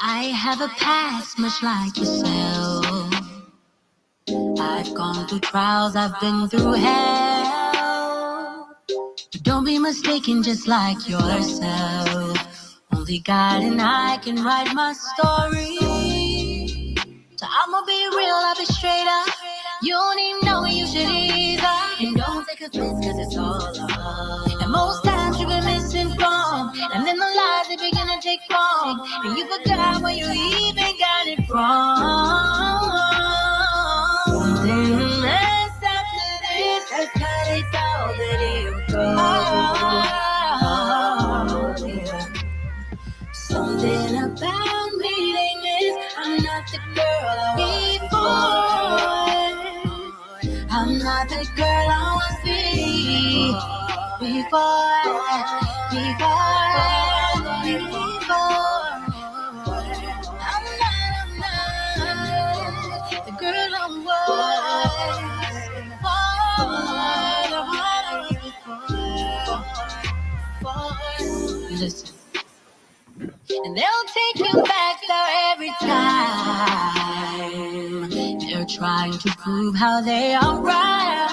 I have a past much like yourself. I've gone through trials, I've been through hell. But don't be mistaken, just like yourself. Only God and I can write my story. So I'ma be real, I'll be straight up. You don't even know me, you should either. And don't take offense, cause it's all love. And most times you've been misinformed. And then the lies they begin to take form. And you forgot where you even got it from. Something else after this, that's how they thought that it would go. Yeah. Something about me they miss. I'm not the girl I was before. I'm not the girl I was before. I'm not the girl I was before. Listen. And they'll take you back there every time. They're trying to prove how they are right.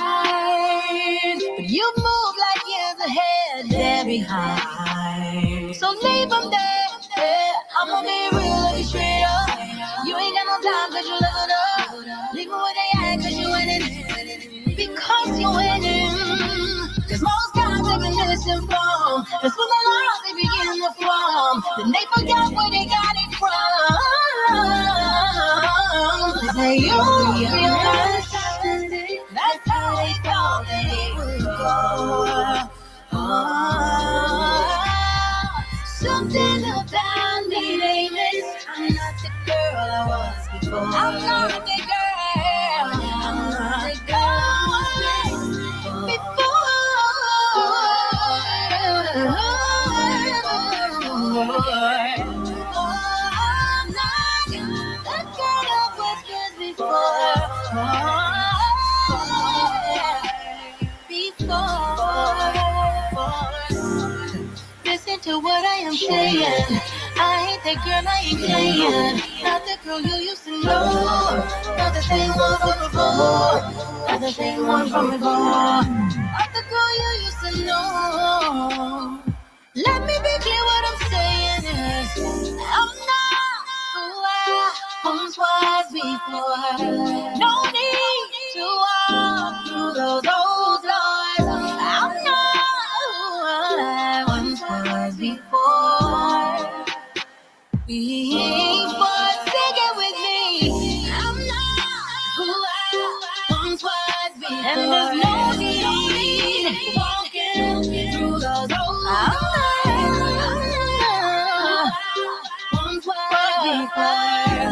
But you move like years ahead, they're behind. So leave them there. I'ma be real, be straight up. You ain't got no time cause you living up. Leave them where they at cause you winning. Because you're winning. Cause most times they've been misinformed. That's when the lies they begin to form. Then they forgot where they got it from. They say you realize that's how they thought that it would go. Something about me they miss. I'm not the girl I was before. I'm not the girl. I'm not the girl I was before. I'm not the girl I was before. Listen to what I am saying. I ain't that girl, I ain't playing. Not the girl you used to know. Not the same one from before. Not the same one from before. Not the girl you used to know. Let me be clear what I'm saying is I'm not who I once was before. No need to walk through those old doors. I'm not who I once was before. Before, sing it with me. I'm not who I once was before. And there's no need walking through those old doors. Once was before.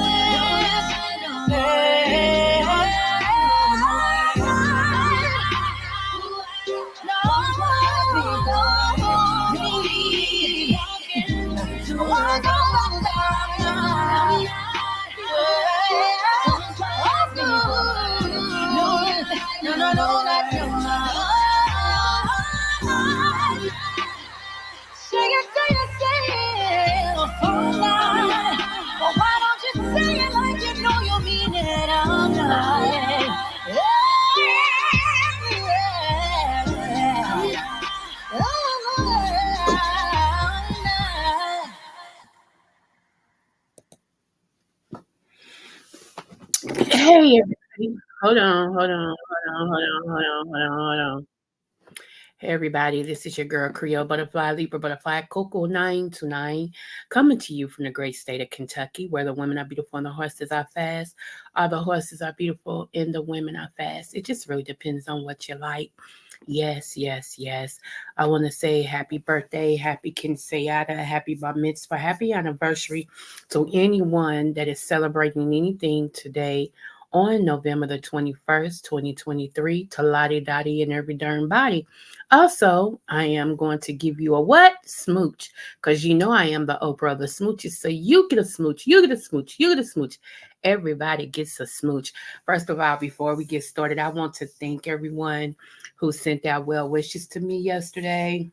Sing it to yourself, oh Lord. But why don't you say it like you know you mean it? I'm not. Hey, everybody. Hold on. Hey everybody, this is your girl Creole Butterfly, Libra Butterfly, Coco 929, coming to you from the great state of Kentucky, where the women are beautiful and the horses are fast. All the horses are beautiful and the women are fast. It just really depends on what you like. Yes, yes, yes. I want to say happy birthday, happy quinceañera, happy bar mitzvah, happy anniversary to anyone that is celebrating anything today on November the 21st, 2023, to Lottie Dottie and every darn body. Also, I am going to give you a what? Smooch. Because you know I am the Oprah of the smooches. So you get a smooch, you get a smooch, you get a smooch. Everybody gets a smooch. First of all, before we get started, I want to thank everyone who sent out well wishes to me yesterday.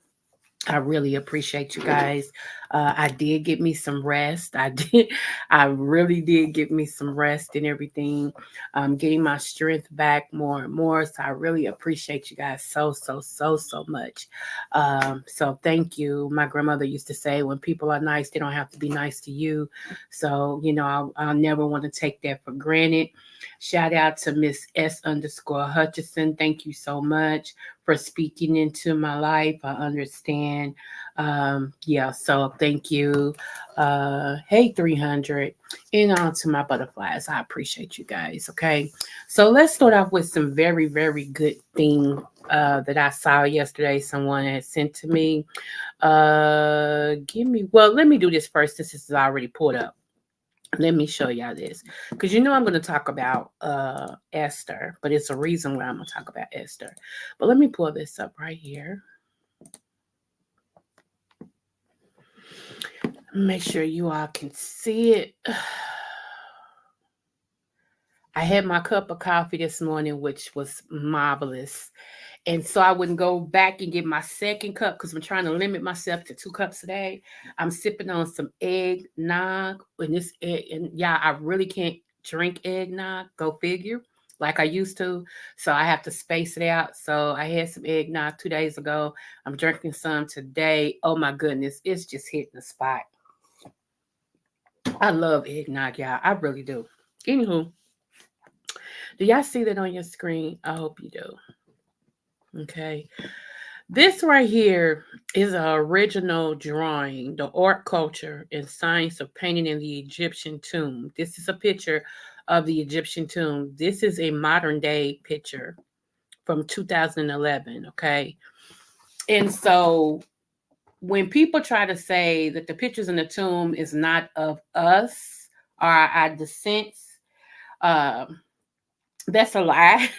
I really appreciate you guys. I did get me some rest. I did. I really did get me some rest and everything. Getting my strength back more and more. So I really appreciate you guys so much. So thank you. My grandmother used to say, when people are nice, they don't have to be nice to you. So I'll never want to take that for granted. Shout out to Miss S_Hutchison. Thank you so much for speaking into my life. I understand. Yeah, so thank you. Hey, 300. And on to my butterflies. I appreciate you guys. Okay. So let's start off with some very good thing that I saw yesterday. Someone had sent to me. Let me do this first since this is already pulled up. Let me show y'all this, because I'm going to talk about Esther, but it's a reason why I'm going to talk about Esther. But let me pull this up right here. Make sure you all can see it. I had my cup of coffee this morning, which was marvelous. And so I wouldn't go back and get my second cup because I'm trying to limit myself to 2 cups a day. I'm sipping on some eggnog. And yeah, I really can't drink eggnog, go figure, like I used to. So I have to space it out. So I had some eggnog 2 days ago. I'm drinking some today. Oh my goodness, it's just hitting the spot. I love eggnog, y'all. I really do. Anywho, do y'all see that on your screen? I hope you do. Okay. This right here is an original drawing, the art, culture, and science of painting in the Egyptian tomb. This is a picture of the Egyptian tomb. This is a modern day picture from 2011, okay? And so when people try to say that the pictures in the tomb is not of us or our descents, that's a lie.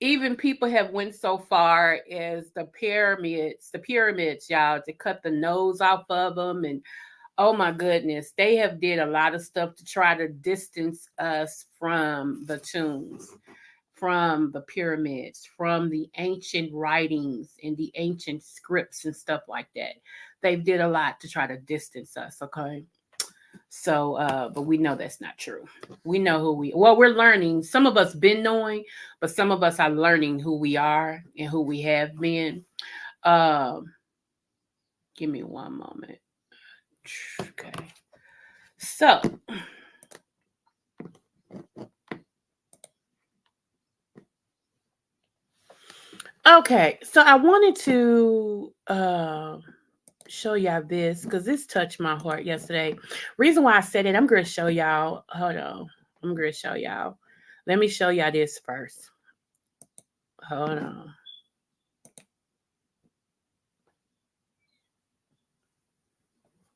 Even people have went so far as the pyramids, y'all, to cut the nose off of them. And oh my goodness, they have did a lot of stuff to try to distance us from the tombs, from the pyramids, from the ancient writings and the ancient scripts and stuff like that. They've did a lot to try to distance us, okay? So, but we know that's not true. We know we're learning. Some of us been knowing, but some of us are learning who we are and who we have been. Um, Give me one moment. Okay. So, okay. So I wanted to show y'all this because this touched my heart yesterday. Reason why I said it, I'm going to show y'all. Hold on. I'm going to show y'all. Let me show y'all this first. Hold on.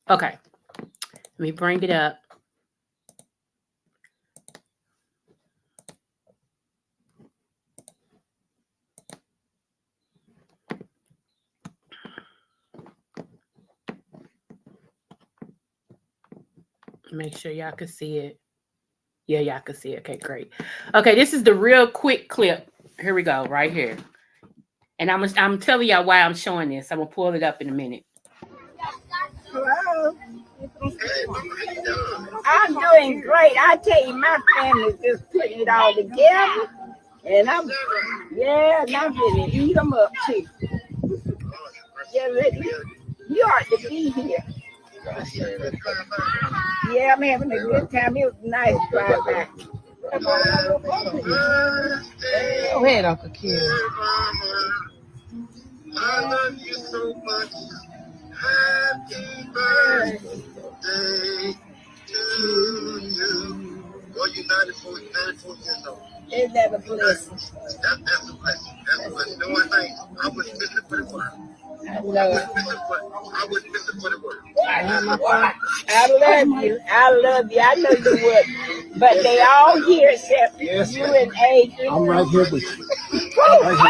Okay. Let me bring it up. Make sure y'all can see it. Yeah, y'all can see it. Okay, great. Okay, this is the real quick clip. Here we go, right here. And I'm telling y'all why I'm showing this. I'm gonna pull it up in a minute. Hello. I'm doing great. I tell you, my family's just putting it all together, and I'm ready to eat them up too. Yeah, ready. You ought to be here. Yeah, I'm having a good time. It was nice drive back. Go ahead, Uncle Q. I love you so much. Happy birthday to you. Well, you're 94 years old. Isn't that a blessing? That's a blessing. That's a blessing. No, I wouldn't miss it for the world. I know it. I wouldn't miss it for the world. I love you. I love you. I know you would. But they all here except you and Adrian. I'm right here with you. Right here.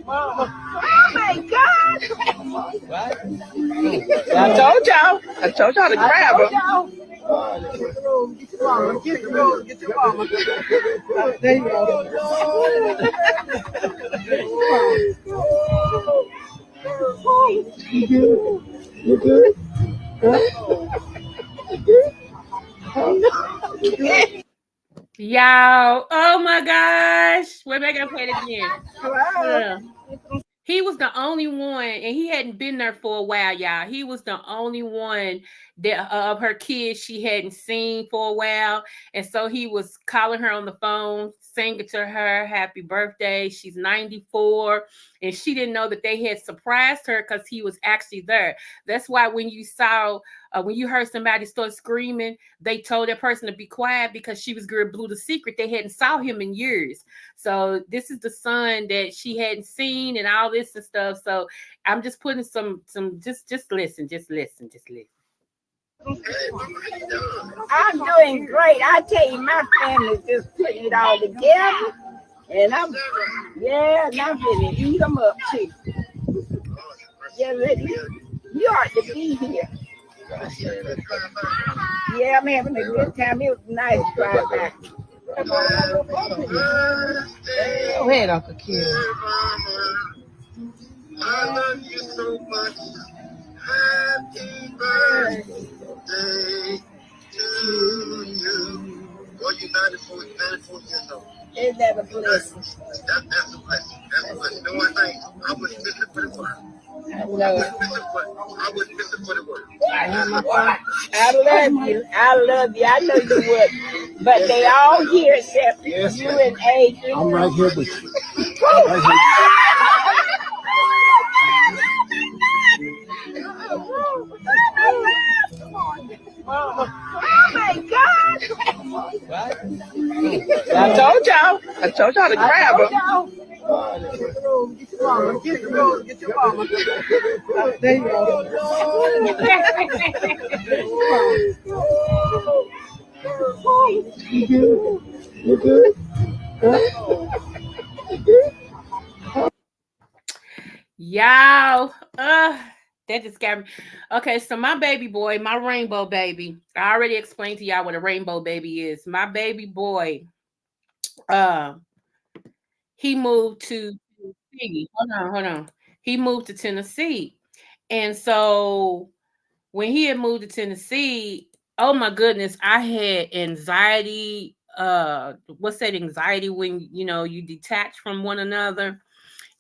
Oh my God! I told y'all to grab her. Get your mama. There you go. You good? Y'all, oh my gosh. We're going to play it again. Hello. He was the only one, and he hadn't been there for a while, y'all. He was the only one that of her kids she hadn't seen for a while. And so he was calling her on the phone, singing to her, happy birthday. She's 94. And she didn't know that they had surprised her because he was actually there. That's why when you heard somebody start screaming, they told that person to be quiet because she was girl blew the secret. They hadn't saw him in years. So this is the son that she hadn't seen and all this and stuff. So I'm just putting some just listen. I'm doing great. I tell you, my family's just putting it all together. And I'm ready to eat them up too. Yeah, ready. You ought to be here. Yeah, I'm having a good time. It was nice drive back. Go ahead, Uncle Creole. I love you so much. Happy birthday to you. Well, you're 94 years old. Isn't that a blessing? That's a blessing. That's a blessing. No, I wouldn't miss it for the world. I know it. I wouldn't miss it for the world. I love you. I love you. I know you would. But they all here except you and Adrian. I'm right here with you. Right here. Oh my God! I told y'all to grab her. Get your mama. There you go. You good? Y'all, that just got me. Okay, so my baby boy, my rainbow baby. I already explained to y'all what a rainbow baby is. My baby boy, he moved to Tennessee. Hold on. He moved to Tennessee. And so when he had moved to Tennessee, oh my goodness, I had anxiety. What's that anxiety when you detach from one another?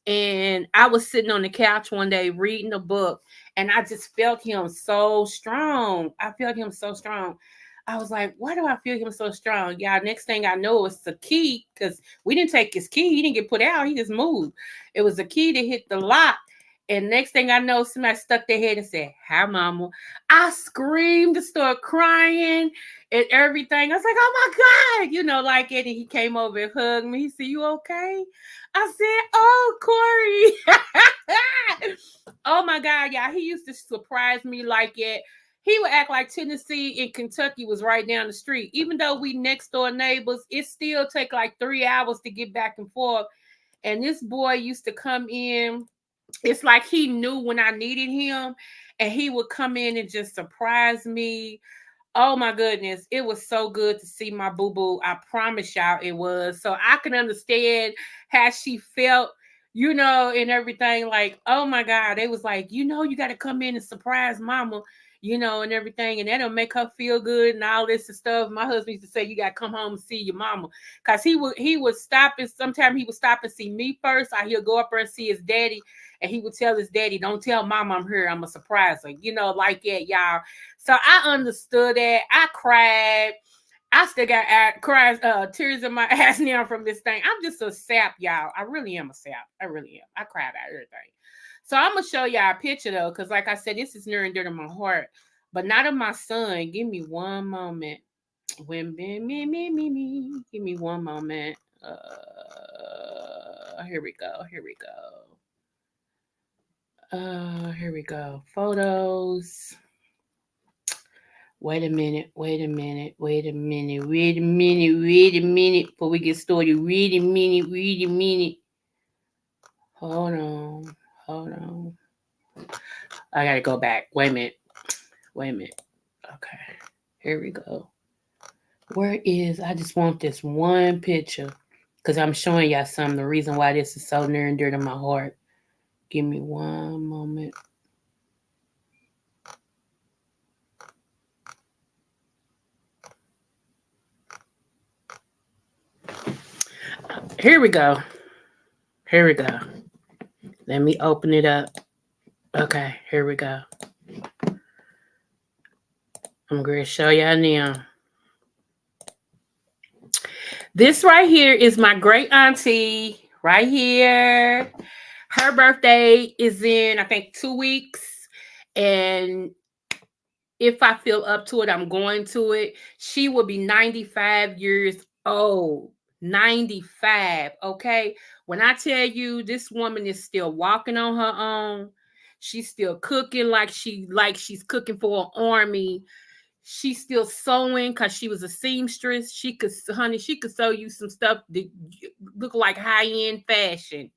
And I was sitting on the couch one day reading a book, and I just felt him so strong. I was like, why do I feel him so strong? Y'all, next thing I know, it's the key, because we didn't take his key. He didn't get put out. He just moved. It was the key to hit the lock. And next thing I know, somebody stuck their head and said, hi, mama. I screamed and started crying and everything. I was like, oh, my God. Like it. And he came over and hugged me. He said, you okay? I said, oh, Corey. Oh, my God, y'all. He used to surprise me like it. He would act like Tennessee and Kentucky was right down the street. Even though we next door neighbors, it still take like 3 hours to get back and forth. And this boy used to come in. It's like he knew when I needed him, and he would come in and just surprise me. Oh my goodness. It was so good to see my boo-boo. I promise y'all it was. So I can understand how she felt, and everything. Like, oh my God. It was like, you got to come in and surprise mama, and everything. And that'll make her feel good and all this and stuff. My husband used to say, you got to come home and see your mama. Because he would stop, and sometimes he would stop and see me first. Or he'll go up there and see his daddy. And he would tell his daddy, don't tell mama I'm here. I'm a surprise her. Like that, y'all. So I understood that. I cried. I still got tears in my ass now from this thing. I'm just a sap, y'all. I really am a sap. I really am. I cry about everything. So I'm gonna show y'all a picture though, because like I said, this is near and dear to my heart, but not of my son. Give me one moment. Me. Give me one moment. Here we go. Here we go. Photos. Wait a minute. Before we get started, wait a minute. Hold on. I gotta go back. Wait a minute. Okay. Here we go. Where is, I just want this one picture because I'm showing y'all some, the reason why this is so near and dear to my heart. Give me one moment. Here we go. Let me open it up. Okay, here we go. I'm going to show y'all now. This right here is my great auntie right here. Her birthday is in, I think, 2 weeks. And if I feel up to it, I'm going to it. She will be 95 years old. 95, okay? When I tell you this woman is still walking on her own, she's still cooking like she's cooking for an army. She's still sewing because she was a seamstress. She could sew you some stuff that look like high-end fashion.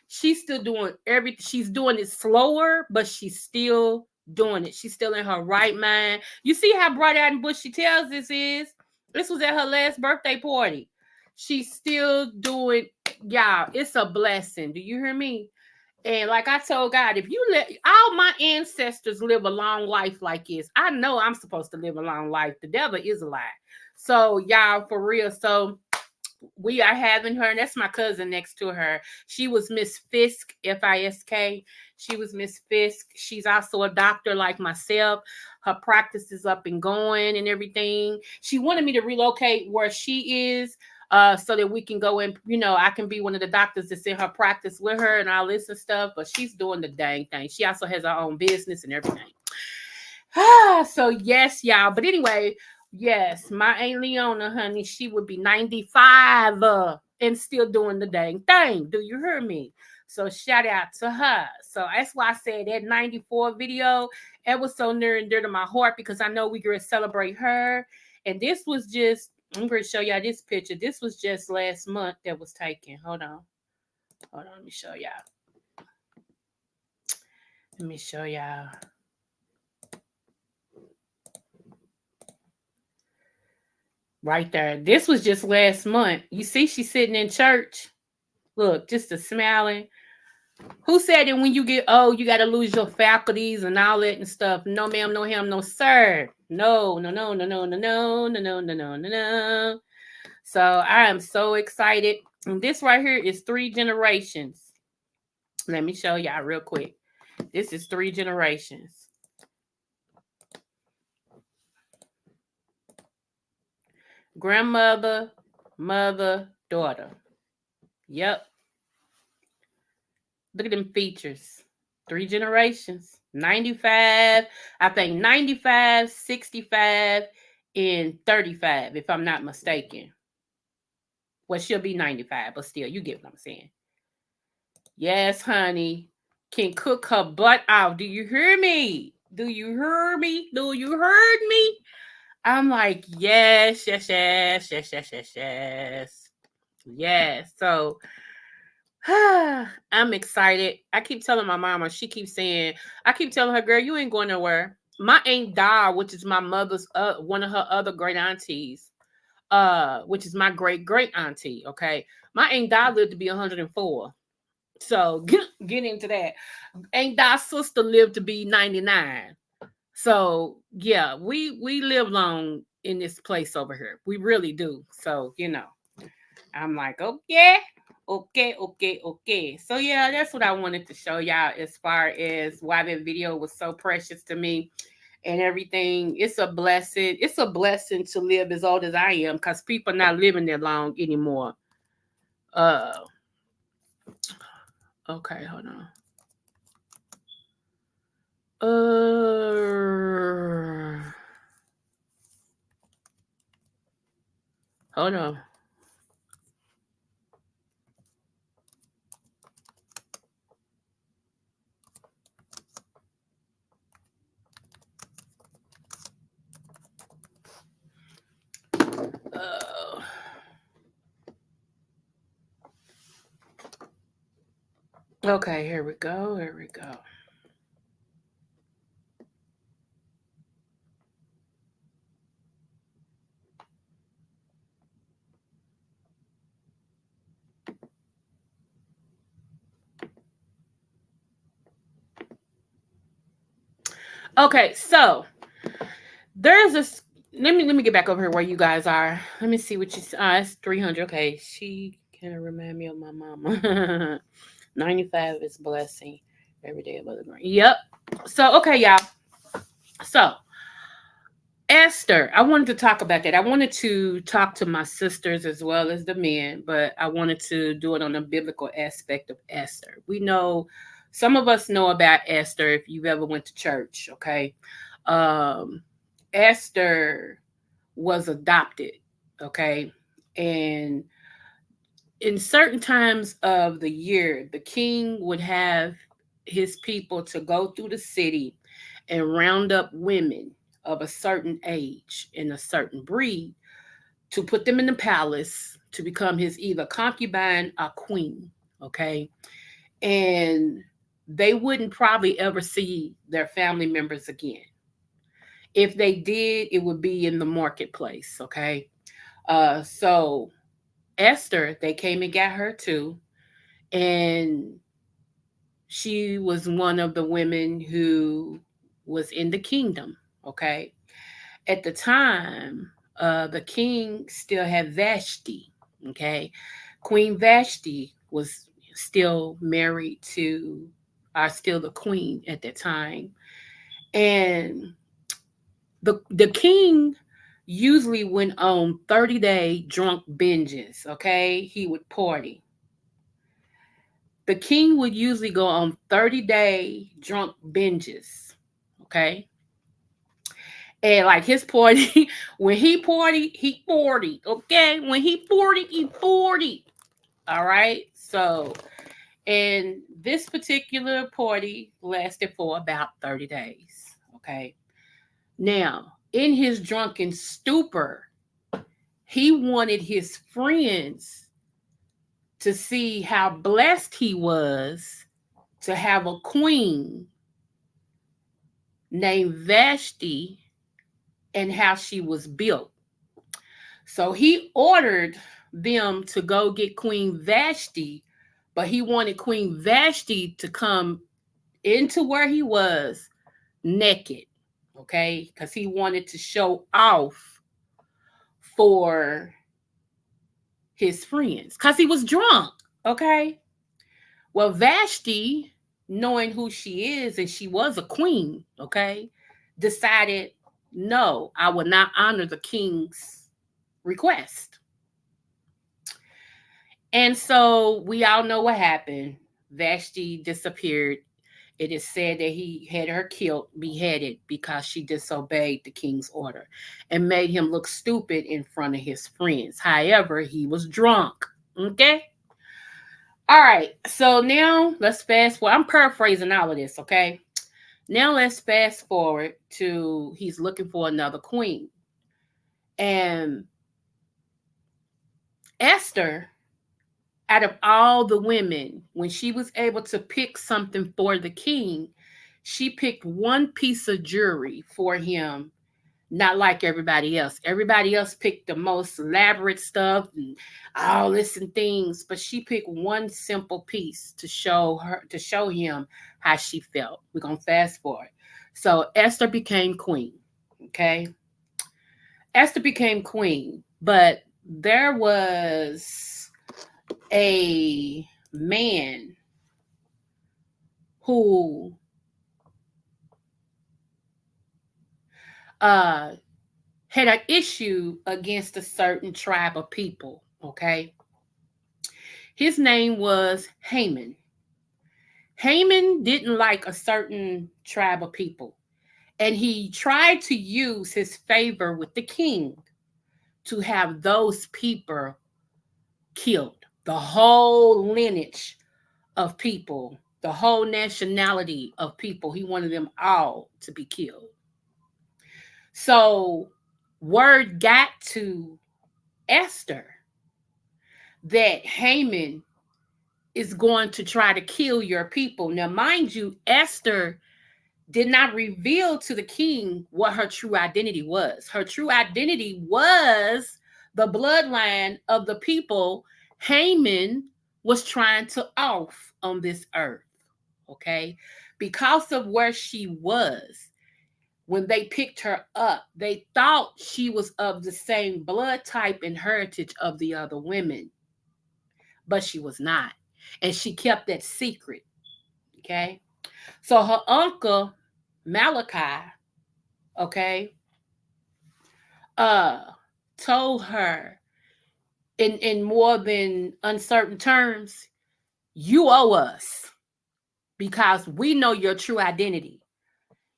She's still doing everything. She's doing it slower, but she's still doing it. She's still in her right mind. You see how bright eyed and bushy tails this is? This was at her last birthday party. She's still doing, y'all. It's a blessing. Do you hear me? And like I told God, if you let all my ancestors live a long life like this, I know I'm supposed to live a long life. The devil is a lie. So y'all, for real. So we are having her, and that's my cousin next to her. She was Miss Fisk, Fisk. She was Miss Fisk. She's also a doctor like myself. Her practice is up and going and everything. She wanted me to relocate where she is, so that we can go in, I can be one of the doctors that's in her practice with her and all this and stuff, but she's doing the dang thing. She also has her own business and everything. So yes, y'all. But anyway, yes, my Aunt Leona, honey, she would be 95 and still doing the dang thing. Do you hear me? So shout out to her. So that's why I said that 94 video, it was so near and dear to my heart because I know we going to celebrate her. And this was just, I'm going to show y'all this picture. This was just last month that was taken. Hold on. Let me show y'all. Right there. This was just last month. You see, she's sitting in church. Look, just a smiling. Who said that when you get old, you got to lose your faculties and all that and stuff? No, ma'am, no, him, no, sir. No. So I am so excited. And this right here is 3 generations. Let me show y'all real quick. This is 3 generations. Grandmother, mother, daughter. Yep. Look at them features. 3 generations. 95, I think 95, 65, and 35, if I'm not mistaken. Well, she'll be 95, but still, you get what I'm saying. Yes, honey. Can cook her butt out. Do you hear me? I'm like, yes. Yes. So I'm excited. I keep telling my mama, she keeps saying, I keep telling her, girl, you ain't going nowhere. My Aunt Doll, which is my mother's one of her other great aunties, which is my great auntie. Okay. My Aunt Doll lived to be 104. So get into that. Aunt Doll's sister lived to be 99. So yeah, we live long in this place over here. We really do. So, I'm like, okay. So yeah, that's what I wanted to show y'all as far as why that video was so precious to me. and everything. It's a blessing. It's a blessing to live as old as I am, because people not living that long anymore. Uh, okay, hold on. Hold on. Uh, okay, here we go. Here we go. Okay, so there's this. Let me get back over here where you guys are. Let me see what you. It's 300. Okay, she kind of remind me of my mama. 95 is blessing every day above the ground. Yep. So okay, y'all. So Esther, I wanted to talk about that. I wanted to talk to my sisters as well as the men, but I wanted to do it on a biblical aspect of Esther. We know, some of us know about Esther if you've ever went to church, okay? Um, Esther was adopted, okay? And in certain times of the year, the king would have his people to go through the city and round up women of a certain age and a certain breed to put them in the palace to become his either concubine or queen. Okay. And they wouldn't probably ever see their family members again. If they did, it would be in the marketplace. Okay. So Esther, they came and got her too. And she was one of the women who was in the kingdom. Okay. At the time, the king still had Vashti. Okay. Queen Vashti was still married to, still the queen at that time. And the king usually went on 30-day drunk binges. Okay. He would party. The king would usually go on 30-day drunk binges. Okay. And like his party, when he partied, he 40. Okay. When he 40, he 40. All right. So, and this particular party lasted for about 30 days. Okay. Now, in his drunken stupor, he wanted his friends to see how blessed he was to have a queen named Vashti and how she was built. So he ordered them to go get Queen Vashti, but he wanted Queen Vashti to come into where he was naked, okay? Because he wanted to show off for his friends, because he was drunk, okay? Well, Vashti, knowing who she is, and she was a queen, okay, decided, no, I will not honor the king's request. And so we all know what happened. Vashti disappeared. It is said that he had her killed, beheaded, because she disobeyed the king's order and made him look stupid in front of his friends. However, he was drunk. Okay? All right. So now let's fast forward. I'm paraphrasing all of this, okay? Now let's fast forward to he's looking for another queen. And Esther, out of all the women, when she was able to pick something for the king, she picked one piece of jewelry for him, not like everybody else. Everybody else picked the most elaborate stuff and all this and things, but she picked one simple piece to show him how she felt. We're gonna fast forward. So Esther became queen. Okay. Esther became queen, but there was a man who uh, had an issue against a certain tribe of people. Okay. His name was Haman. Haman didn't like a certain tribe of people, and he tried to use his favor with the king to have those people killed. The whole lineage of people, the whole nationality of people, he wanted them all to be killed. So, word got to Esther that Haman is going to try to kill your people. Now, mind you, Esther did not reveal to the king what her true identity was. Her true identity was the bloodline of the people Haman was trying to off on this earth. Okay? Because of where she was, when they picked her up, they thought she was of the same blood type and heritage of the other women, but she was not. And she kept that secret. Okay? So her uncle, Malachi, okay, uh, told her in more than uncertain terms, you owe us because we know your true identity.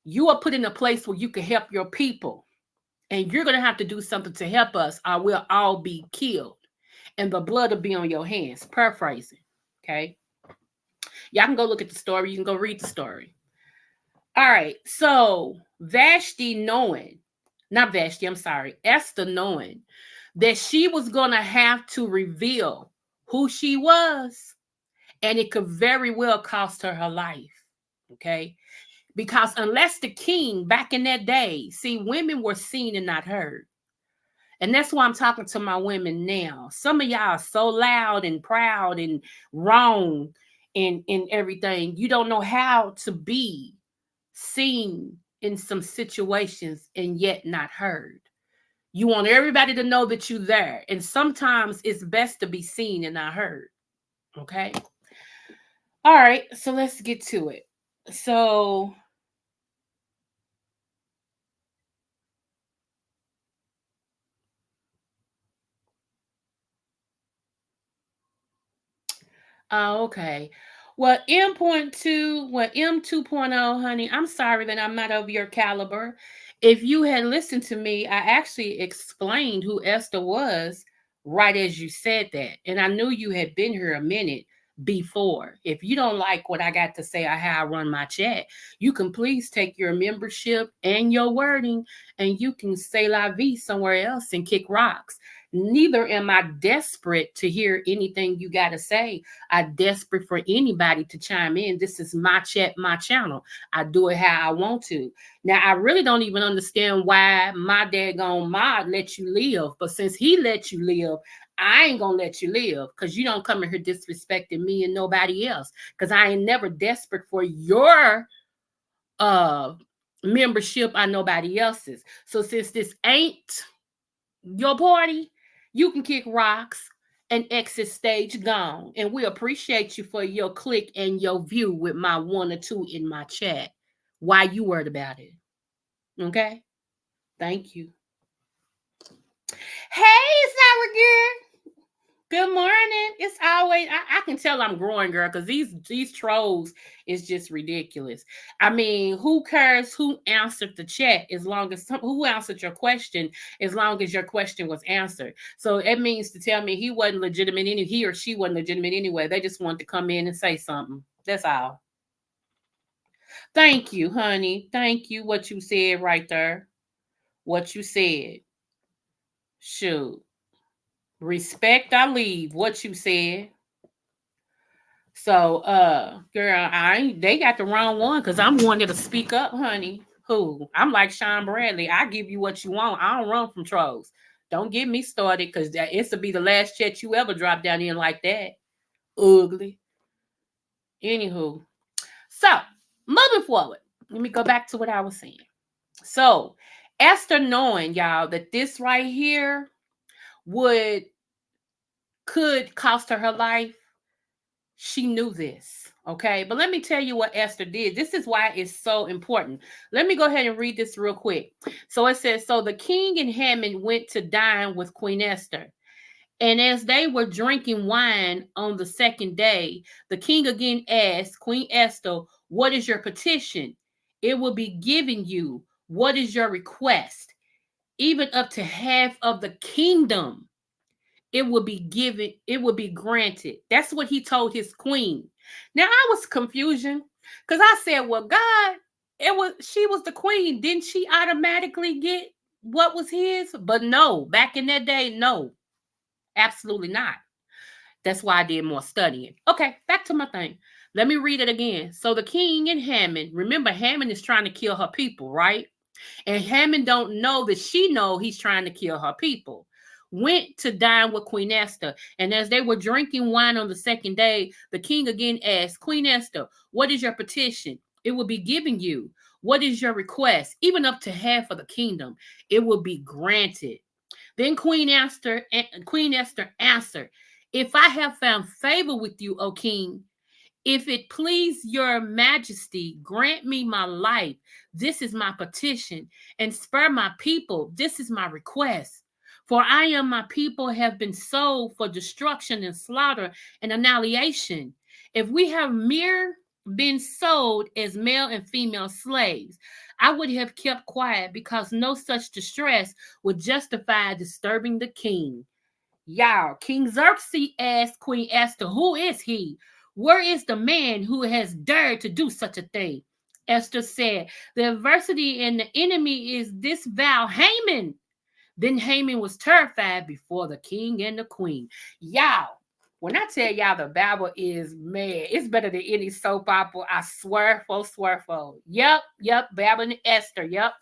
You are put in a place where you can help your people, and you're going to have to do something to help us, or we'll all be killed, and the blood will be on your hands. Paraphrasing, okay? Y'all can go look at the story. You can go read the story. All right, so Vashti knowing, not Vashti, I'm sorry, Esther knowing that she was going to have to reveal who she was, and it could very well cost her her life, okay? Because unless the king back in that day, see, women were seen and not heard. And that's why I'm talking to my women now. Some of y'all are so loud and proud and wrong in everything. You don't know how to be seen in some situations and yet not heard. You want everybody to know that you're there. And sometimes it's best to be seen and not heard. Okay. All right. So let's get to it. So, okay. Well, M.2, well, M2.0, honey, I'm sorry that I'm not of your caliber. If you had listened to me, I actually explained who Esther was right as you said that. And I knew you had been here a minute before. If you don't like what I got to say or how I run my chat, you can please take your membership and your wording and you can say la vie somewhere else and kick rocks. Neither am I desperate to hear anything you got to say. I'm desperate for anybody to chime in. This is my chat, my channel. I do it how I want to. Now, I really don't even understand why my daggone mod let you live. But since he let you live, I ain't gonna let you live because you don't come in here disrespecting me and nobody else. Because I ain't never desperate for your membership or nobody else's. So since this ain't your party, you can kick rocks and exit stage gone. And we appreciate you for your click and your view with my one or two in my chat. Why you worried about it? Okay? Thank you. Hey, Sour Girl. Good morning. It's always I can tell I'm growing, girl, because these trolls is just ridiculous. I mean, who cares who answered the chat as long as who answered your question as long as your question was answered. So it means to tell me he wasn't legitimate he or she wasn't legitimate anyway. They just want to come in and say something. That's all. Thank you, honey. Thank you. What you said right there. What you said. Shoot. Respect I leave. What you said. So, girl, they got the wrong one because I'm one that'll speak up, honey. Who? I'm like Sean Bradley. I give you what you want. I don't run from trolls. Don't get me started because it's to be the last chat you ever drop down in like that. Ugly. Anywho, so moving forward, let me go back to what I was saying. So, Esther knowing y'all that this right here could cost her life, she knew this. Okay, but let me tell you what Esther did. This is why it's so important. Let me go ahead and read this real quick. So it says, so the king and Haman went to dine with Queen Esther. And as they were drinking wine on the second day, the king again asked Queen Esther, what is your petition? It will be given you. What is your request? Even up to half of the kingdom, it will be given, it will be granted. That's what he told his queen. Now I was confusion because I said, well, God, it was she was the queen. Didn't she automatically get what was his? But no, back in that day, no, absolutely not. That's why I did more studying. Okay, back to my thing. Let me read it again. So the king and Haman, remember Haman is trying to kill her people, right? And Haman don't know that she know he's trying to kill her people. Went to dine with Queen Esther, and as they were drinking wine on the second day, the king again asked Queen Esther, "What is your petition? It will be given you. What is your request? Even up to half of the kingdom, it will be granted." Then Queen Esther answered, "If I have found favor with you, O king, if it please your majesty, grant me my life. This is my petition, and spare my people. This is my request. For I am my people have been sold for destruction and slaughter and annihilation. If we have mere been sold as male and female slaves, I would have kept quiet because no such distress would justify disturbing the king. Y'all, King Xerxes asked Queen Esther, who is he? Where is the man who has dared to do such a thing? Esther said, the adversity and the enemy is this vow Haman. Then Haman was terrified before the king and the queen. Y'all, when I tell y'all the Bible is mad, it's better than any soap opera. I swear for. Yep, Babel and Esther. Yep.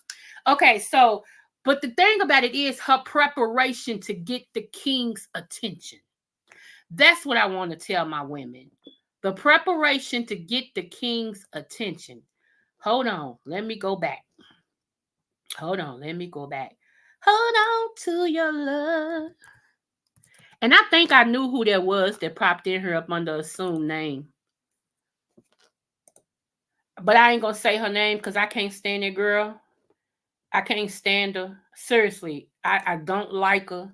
Okay, so, but the thing about it is her preparation to get the king's attention. That's what I want to tell my women. The preparation to get the king's attention. Hold on, let me go back. Let me go back. Hold on to your love. And I think I knew who that was that popped in here up under assumed name. But I ain't gonna say her name because I can't stand that girl. I can't stand her. Seriously, I don't like her.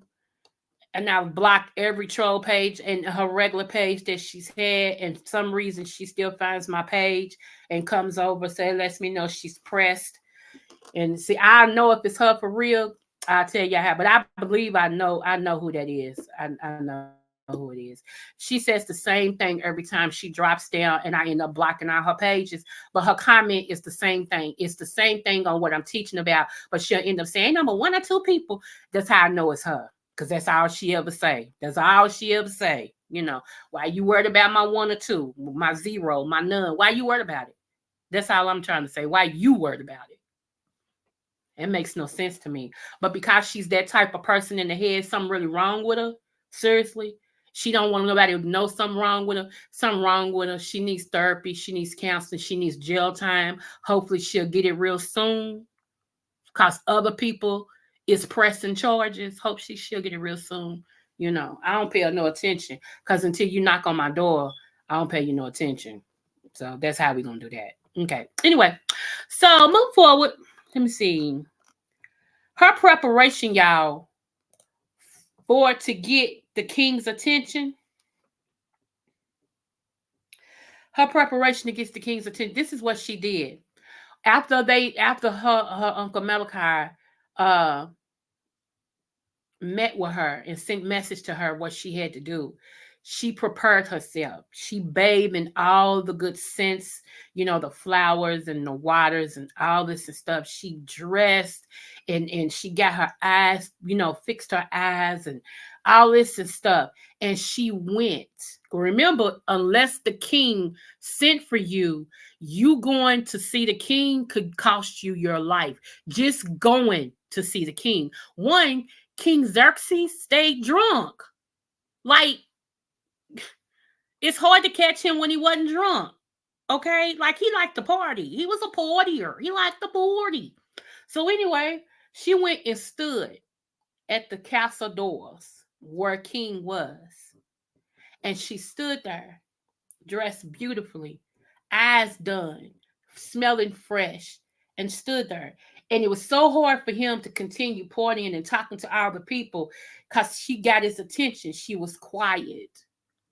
And I've blocked every troll page and her regular page that she's had. And for some reason, she still finds my page and comes over, lets me know she's pressed. And see, I know if it's her for real. I'll tell you how. But I believe I know who that is. I know who it is. She says the same thing every time she drops down, and I end up blocking out her pages. But her comment is the same thing. It's the same thing on what I'm teaching about. But she'll end up saying number one or two people. That's how I know it's her. Because that's all she ever say. That's all she ever say. You know, why you worried about my one or two, my zero, my none? Why you worried about it? That's all I'm trying to say. Why you worried about it? It makes no sense to me. But because she's that type of person in the head, something really wrong with her. Seriously. She don't want nobody to know something wrong with her. Something wrong with her. She needs therapy. She needs counseling. She needs jail time. Hopefully she'll get it real soon. Because other people is pressing charges. Hope she'll get it real soon. You know, I don't pay her no attention. Because until you knock on my door, I don't pay you no attention. So that's how we're going to do that. Okay. Anyway, so move forward. Let me see. Her preparation, y'all, for to get the king's attention. Her preparation to get the king's attention. This is what she did. After her Uncle Malachi met with her and sent message to her what she had to do. She prepared herself. She bathed in all the good scents, the flowers and the waters and all this and stuff. She dressed and she got her eyes, fixed her eyes and all this and stuff. And she went. Remember, unless the king sent for you, you going to see the king could cost you your life. Just going to see the king. One, King Xerxes stayed drunk. Like, it's hard to catch him when he wasn't drunk. Okay? Like, he liked to party. He was a partier. He liked to party. So anyway, she went and stood at the castle doors where King was. And she stood there, dressed beautifully. eyes done, smelling fresh, and stood there. And it was so hard for him to continue partying and talking to all the people because she got his attention. She was quiet,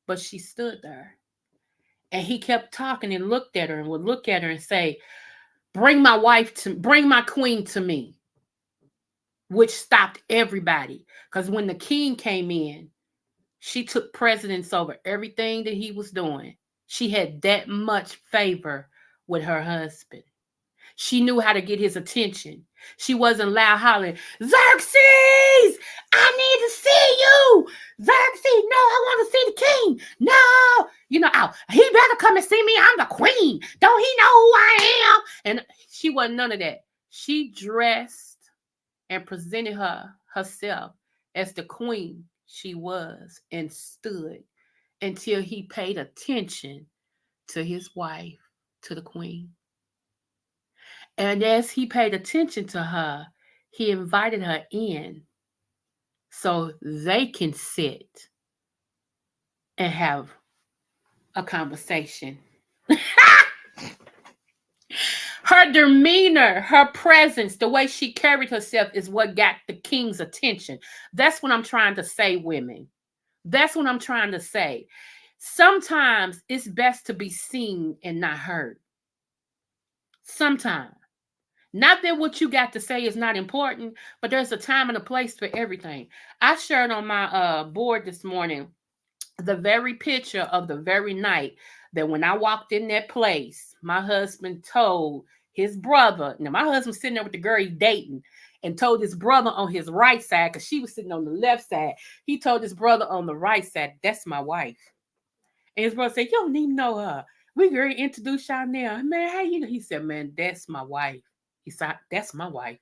but she stood there. And he kept talking and looked at her and would look at her and say, bring my queen to me, which stopped everybody. Because when the king came in, she took precedence over everything that he was doing. She had that much favor with her husband. She knew how to get his attention. She wasn't loud hollering, Xerxes, I need to see you. Xerxes, no, I want to see the king. No, he better come and see me. I'm the queen. Don't he know who I am? And she wasn't none of that. She dressed and presented herself as the queen she was and stood until he paid attention to his wife, to the queen. And as he paid attention to her, he invited her in so they can sit and have a conversation. Her demeanor, her presence, the way she carried herself is what got the king's attention. That's what I'm trying to say, women. That's what I'm trying to say. Sometimes it's best to be seen and not heard. Sometimes. Not that what you got to say is not important, but there's a time and a place for everything. I shared on my board this morning the very picture of the very night that when I walked in that place, my husband told his brother, now my husband's sitting there with the girl he's dating, and told his brother on his right side, because she was sitting on the left side, he told his brother on the right side, that's my wife. And his brother said, you don't even know her. We going to introduce y'all now. Man, how you know? He said, man, that's my wife. He said, that's my wife.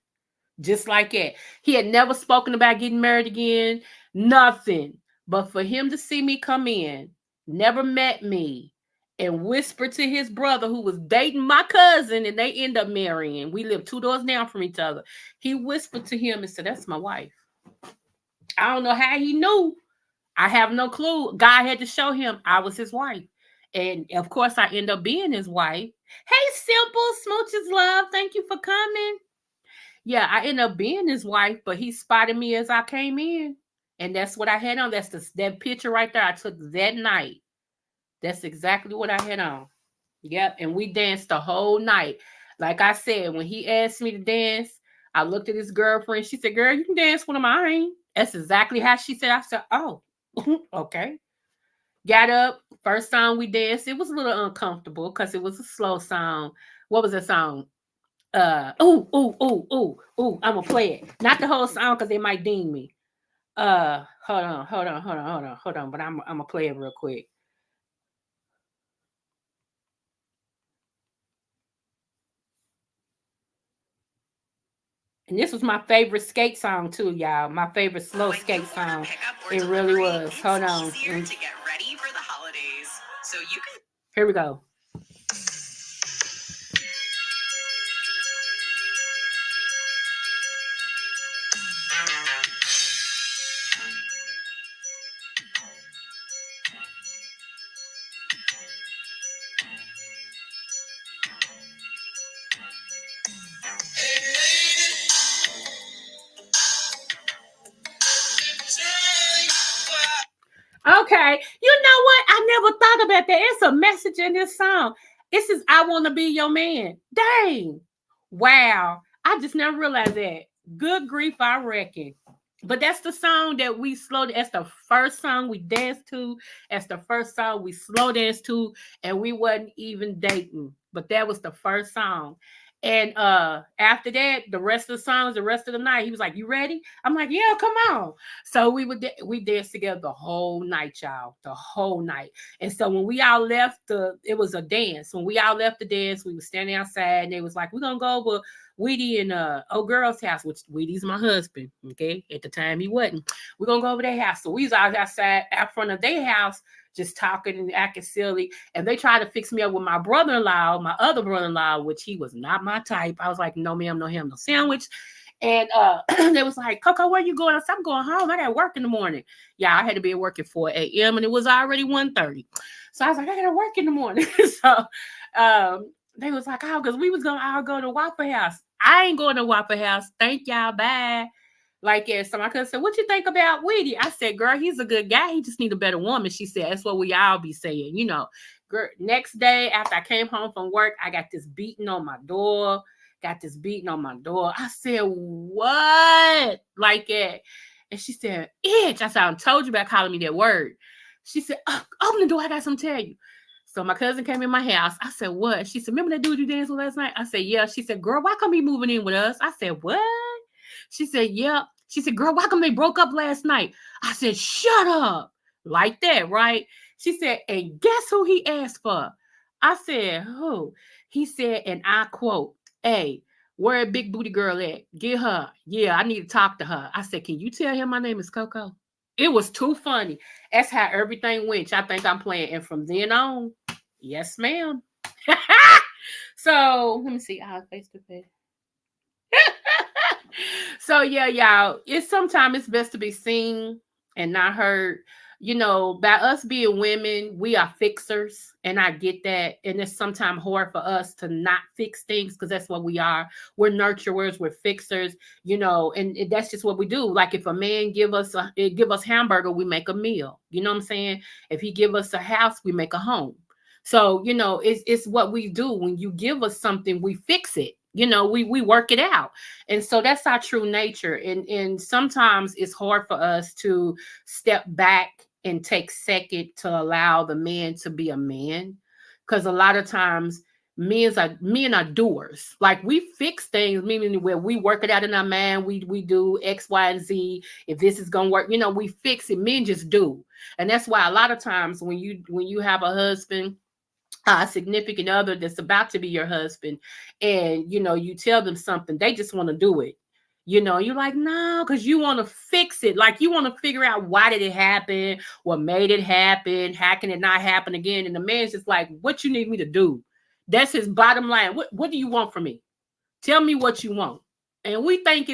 Just like that. He had never spoken about getting married again. Nothing. But for him to see me come in, never met me, and whisper to his brother who was dating my cousin, and they end up marrying. We live 2 doors down from each other. He whispered to him and said, that's my wife. I don't know how he knew. I have no clue. God had to show him I was his wife. And of course, I end up being his wife. Hey, Simple Smooches Love. Thank you for coming. Yeah, I ended up being his wife, but he spotted me as I came in. And that's what I had on. That's that picture right there I took that night. That's exactly what I had on. Yep. And we danced the whole night. Like I said, when he asked me to dance, I looked at his girlfriend. She said, girl, you can dance with mine. That's exactly how she said. I said, oh, okay. Got up. First song we danced. It was a little uncomfortable because it was a slow song. What was that song? I'm gonna play it. Not the whole song because they might ding me. Hold on. But I'm gonna play it real quick. And this was my favorite skate song too, y'all. My favorite slow skate song. It really was. Hold on. To get ready for the holidays, so you can. Here we go. Okay, you know what? I never thought about that. It's a message in this song. It says, I want to be your man. Dang. Wow. I just never realized that. Good grief, I reckon. But that's the song that we slowed. That's the first song we danced to. That's the first song we slow danced to. And we wasn't even dating. But that was the first song. And after that, the rest of the songs, the rest of the night, he was like, you ready? I'm like, yeah, come on. So we danced together the whole night, y'all, the whole night. And so when we all left, it was a dance. When we all left the dance, we were standing outside, and they was like, we're gonna go over Weedy and old girl's house, which Weedy's my husband. Okay, at the time he wasn't. We're gonna go over their house. So we was out outside out front of their house, just talking and acting silly. And they tried to fix me up with my brother-in-law, my other brother-in-law, which he was not my type. I was like, no, ma'am, no ham, no sandwich. And they was like, Coco, where you going? I said, I'm going home. I got work in the morning. Yeah, I had to be at work at 4 a.m. and it was already 1:30. So I was like, I got to work in the morning. So They was like, oh, because we was gonna all go to Waffle House. I ain't going to Waffle House. Thank y'all. Bye. Like, yeah, so my cousin said, what you think about Weedy? I said, girl, he's a good guy. He just need a better woman. She said, that's what we all be saying, you know. Girl, next day after I came home from work, I got this beating on my door. I said, what? Like that. And she said, itch. I said, I told you about calling me that word. She said, oh, open the door. I got something to tell you. So my cousin came in my house. I said, what? She said, remember that dude you danced with last night? I said, yeah. She said, girl, why come he moving in with us? I said, what? She said, yeah. She said, girl, why come they broke up last night? I said, shut up. Like that, right? She said, and guess who he asked for? I said, who? He said, and I quote, hey, where a big booty girl at? Get her. Yeah, I need to talk to her. I said, can you tell him my name is Coco? It was too funny. That's how everything went. I think I'm playing. And from then on, yes, ma'am. So let me see. I'll face to face. So yeah, y'all, sometimes it's best to be seen and not heard. You know, by us being women, we are fixers, and I get that. And it's sometimes hard for us to not fix things because that's what we are. We're nurturers, we're fixers, you know, and that's just what we do. Like if a man give us hamburger, we make a meal. You know what I'm saying? If he give us a house, we make a home. So, you know, it's what we do. When you give us something, we fix it. You know, we work it out. And so that's our true nature. And sometimes it's hard for us to step back and take second to allow the man to be a man. Because a lot of times men are doers. Like we fix things, meaning where we work it out in our mind, we do X, Y, and Z. If this is gonna work, you know, we fix it. Men just do. And that's why a lot of times when you have a husband, a significant other that's about to be your husband, and you know you tell them something, they just want to do it. You know, you're like, no, because you want to fix it. Like you want to figure out why did it happen, what made it happen, how can it not happen again. And the man's just like, what you need me to do? That's his bottom line. What do you want from me? Tell me what you want. And we think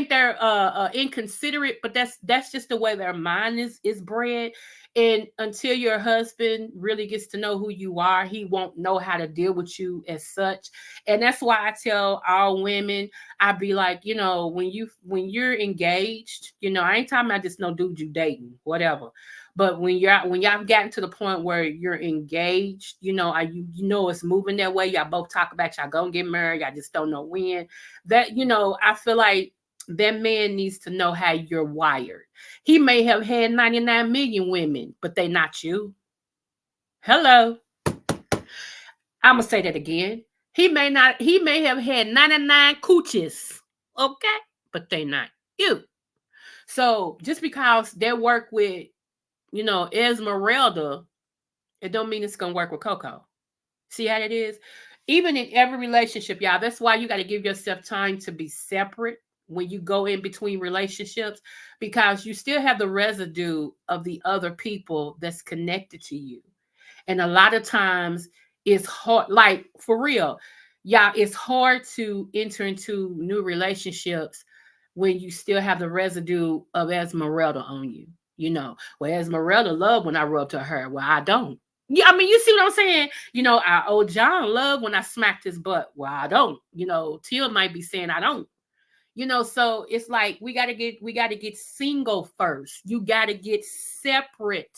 they're inconsiderate, but that's just the way their mind is bred. And until your husband really gets to know who you are, he won't know how to deal with you as such. And that's why I tell all women, I be like, you know, when you're engaged, you know, I ain't talking about just no dude you dating, whatever. But when y'all gotten to the point where you're engaged, you know, you know it's moving that way. Y'all both talk about y'all gonna get married. Y'all just don't know when. That, you know, I feel like that man needs to know how you're wired. He may have had 99 million women, but they not you. Hello. I'm gonna say that again. He may have had 99 cooches, okay, but they not you. So just because they work with, you know, Esmeralda, it don't mean it's gonna work with Coco. See how it is? Even in every relationship, y'all, that's why you got to give yourself time to be separate when you go in between relationships, because you still have the residue of the other people that's connected to you. And a lot of times it's hard, like for real, y'all, it's hard to enter into new relationships when you still have the residue of Esmeralda on you. You know, well, Esmeralda loved when I rubbed her hair. Well, I don't. Yeah, I mean, you see what I'm saying? You know, our old John loved when I smacked his butt. Well, I don't. You know, Teal might be saying I don't. You know, so it's like we gotta get single first. You gotta get separate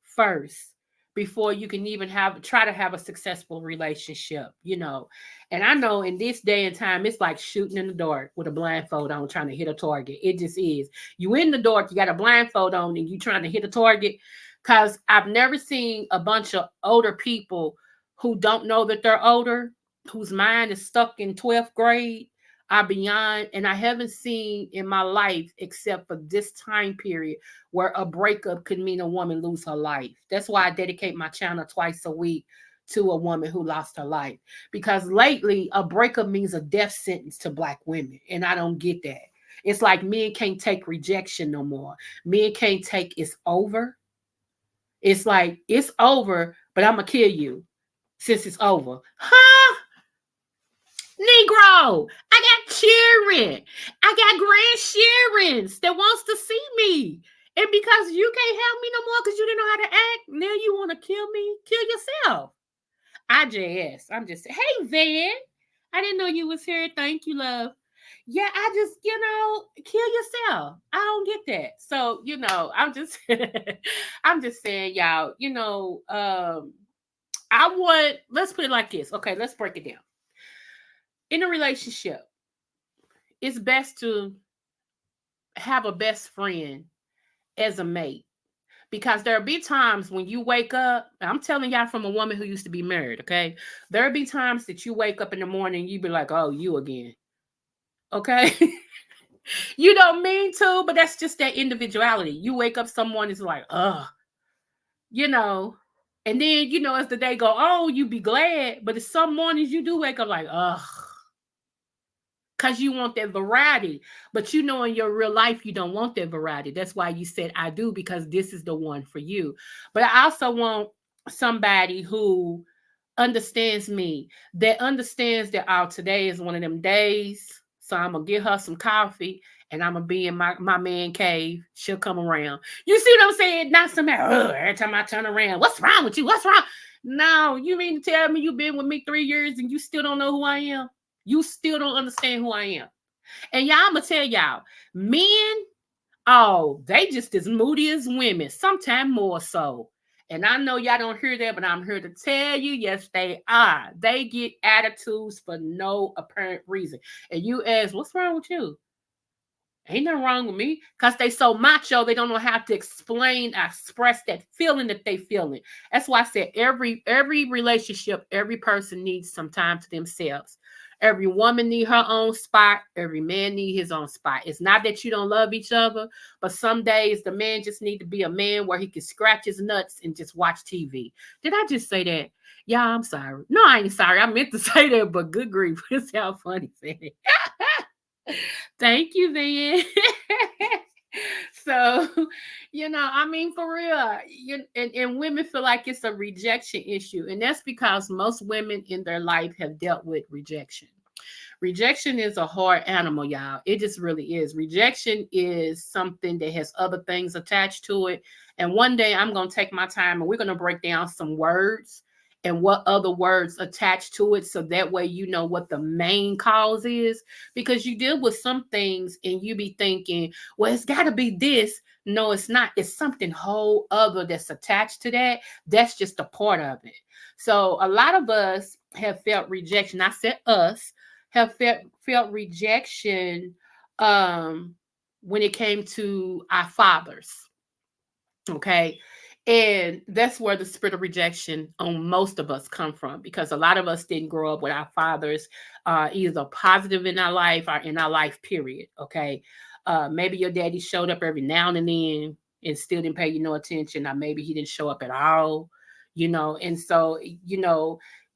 first before you can even try to have a successful relationship, you know. And I know in this day and time, it's like shooting in the dark with a blindfold on trying to hit a target. It just is. You in the dark, you got a blindfold on and you trying to hit a target. Because I've never seen a bunch of older people who don't know that they're older, whose mind is stuck in 12th grade, are beyond. And I haven't seen in my life, except for this time period, where a breakup could mean a woman lose her life. That's why I dedicate my channel twice a week to a woman who lost her life. Because lately, a breakup means a death sentence to Black women. And I don't get that. It's like men can't take rejection no more. Men can't take it's over. It's like, it's over, but I'm going to kill you since it's over. Huh? Negro, I got children. I got grandchildren that wants to see me. And because you can't help me no more because you didn't know how to act, now you want to kill me? Kill yourself. IJS. I'm just saying, hey, Van. I didn't know you was here. Thank you, love. Yeah, I just, kill yourself. I don't get that. So, I'm just I'm just saying, y'all, let's put it like this. Okay, let's break it down. In a relationship, it's best to have a best friend as a mate. Because there'll be times when you wake up, I'm telling y'all from a woman who used to be married, okay? There'll be times that you wake up in the morning, you be like, oh, you again. Okay? You don't mean to, but that's just that individuality. You wake up, someone is like, ugh, you know. And then, as the day go on, you be glad. But it's some mornings you do wake up like, ugh. Because you want that variety. But in your real life, you don't want that variety. That's why you said, I do, because this is the one for you. But I also want somebody who understands me, that understands that today is one of them days. So I'm going to get her some coffee and I'm going to be in my man cave. She'll come around. You see what I'm saying? Not somebody, every time I turn around, what's wrong with you? What's wrong? No, you mean to tell me you've been with me 3 years and you still don't know who I am? You still don't understand who I am. And y'all, I'm going to tell y'all, men, they just as moody as women, sometimes more so. And I know y'all don't hear that, but I'm here to tell you, yes, they are. They get attitudes for no apparent reason. And you ask, what's wrong with you? Ain't nothing wrong with me. Because they so macho, they don't know how to express that feeling that they feeling. That's why I said every relationship, every person needs some time to themselves. Every woman need her own spot. Every man need his own spot. It's not that you don't love each other, but some days the man just need to be a man where he can scratch his nuts and just watch TV. Did I just say that? Yeah, I'm sorry. No, I ain't sorry. I meant to say that, but good grief. It's how funny saying it. Thank you, Van. So, for real, and women feel like it's a rejection issue. And that's because most women in their life have dealt with rejection. Rejection is a hard animal, y'all. It just really is. Rejection is something that has other things attached to it. And one day I'm going to take my time and we're going to break down some words and what other words attach to it. So that way, you know what the main cause is, because you deal with some things and you be thinking, well, it's got to be this. No, it's not. It's something whole other that's attached to that. That's just a part of it. So a lot of us have felt rejection. I said us have felt rejection when it came to our fathers. Okay. And that's where the spirit of rejection on most of us come from, because a lot of us didn't grow up with our fathers either positive in our life or in our life period. Okay. Maybe your daddy showed up every now and then and still didn't pay you no attention, or maybe he didn't show up at all, and so,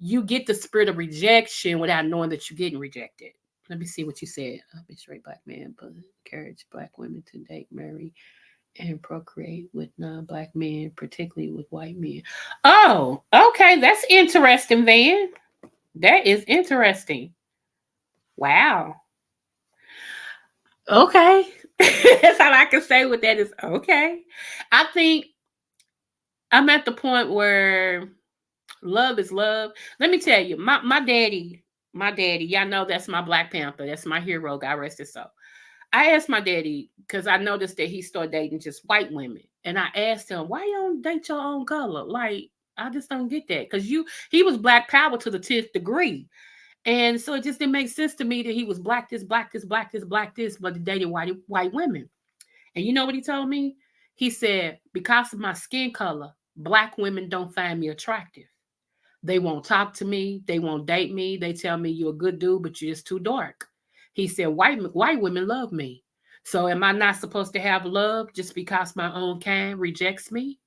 you get the spirit of rejection without knowing that you're getting rejected. Let me see what you said. I'll be straight black man, but encourage black women to date, marry, and procreate with non-black men, particularly with white men. Oh, okay. That's interesting, Van. That is interesting. Wow. Okay. That's all I can say with that is okay. I think I'm at the point where love is love. Let me tell you, my daddy, y'all know that's my Black Panther. That's my hero. God rest his soul. I asked my daddy, because I noticed that he started dating just white women. And I asked him, why you don't date your own color? Like, I just don't get that. Because he was black power to the 10th degree. And so it just didn't make sense to me that he was black this, black this, black this, black this, but he dated white women. And you know what he told me? He said, because of my skin color, black women don't find me attractive. They won't talk to me. They won't date me. They tell me you're a good dude, but you're just too dark. He said, white women love me. So am I not supposed to have love just because my own kind rejects me?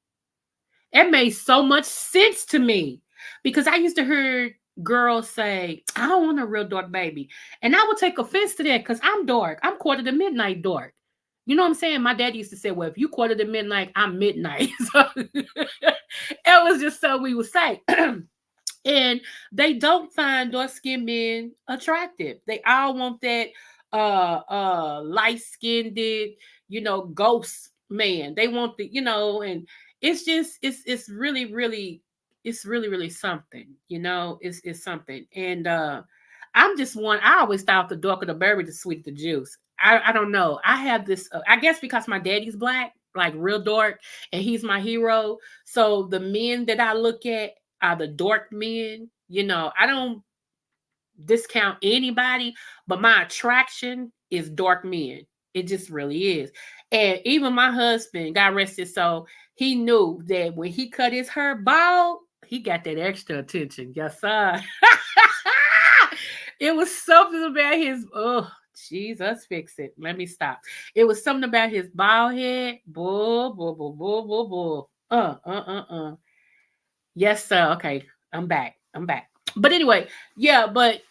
It made so much sense to me, because I used to hear girls say, I don't want a real dark baby. And I would take offense to that because I'm dark. I'm quarter to midnight dark. You know what I'm saying? My dad used to say, well, if you quarter to midnight, I'm midnight. So it was just so we would say. And they don't find dark-skinned men attractive. They all want that light-skinned, ghost man. They want the, and it's just it's really, really it's really, really something, it's something. And I'm just one, I always thought the darker the berry, the sweeter the juice. I don't know. I have this, I guess because my daddy's black, like real dark, and he's my hero. So the men that I look at are the dark men. I don't discount anybody, but my attraction is dark men. It just really is. And even my husband, God rest his soul, he knew that when he cut his hair bald, he got that extra attention. Yes, sir. It was something about his, oh, Jesus, fix it. Let me stop. It was something about his bald head. Bull, bull, bull, bull, bull, bull. Yes, sir. Okay, I'm back. I'm back. But anyway, yeah, but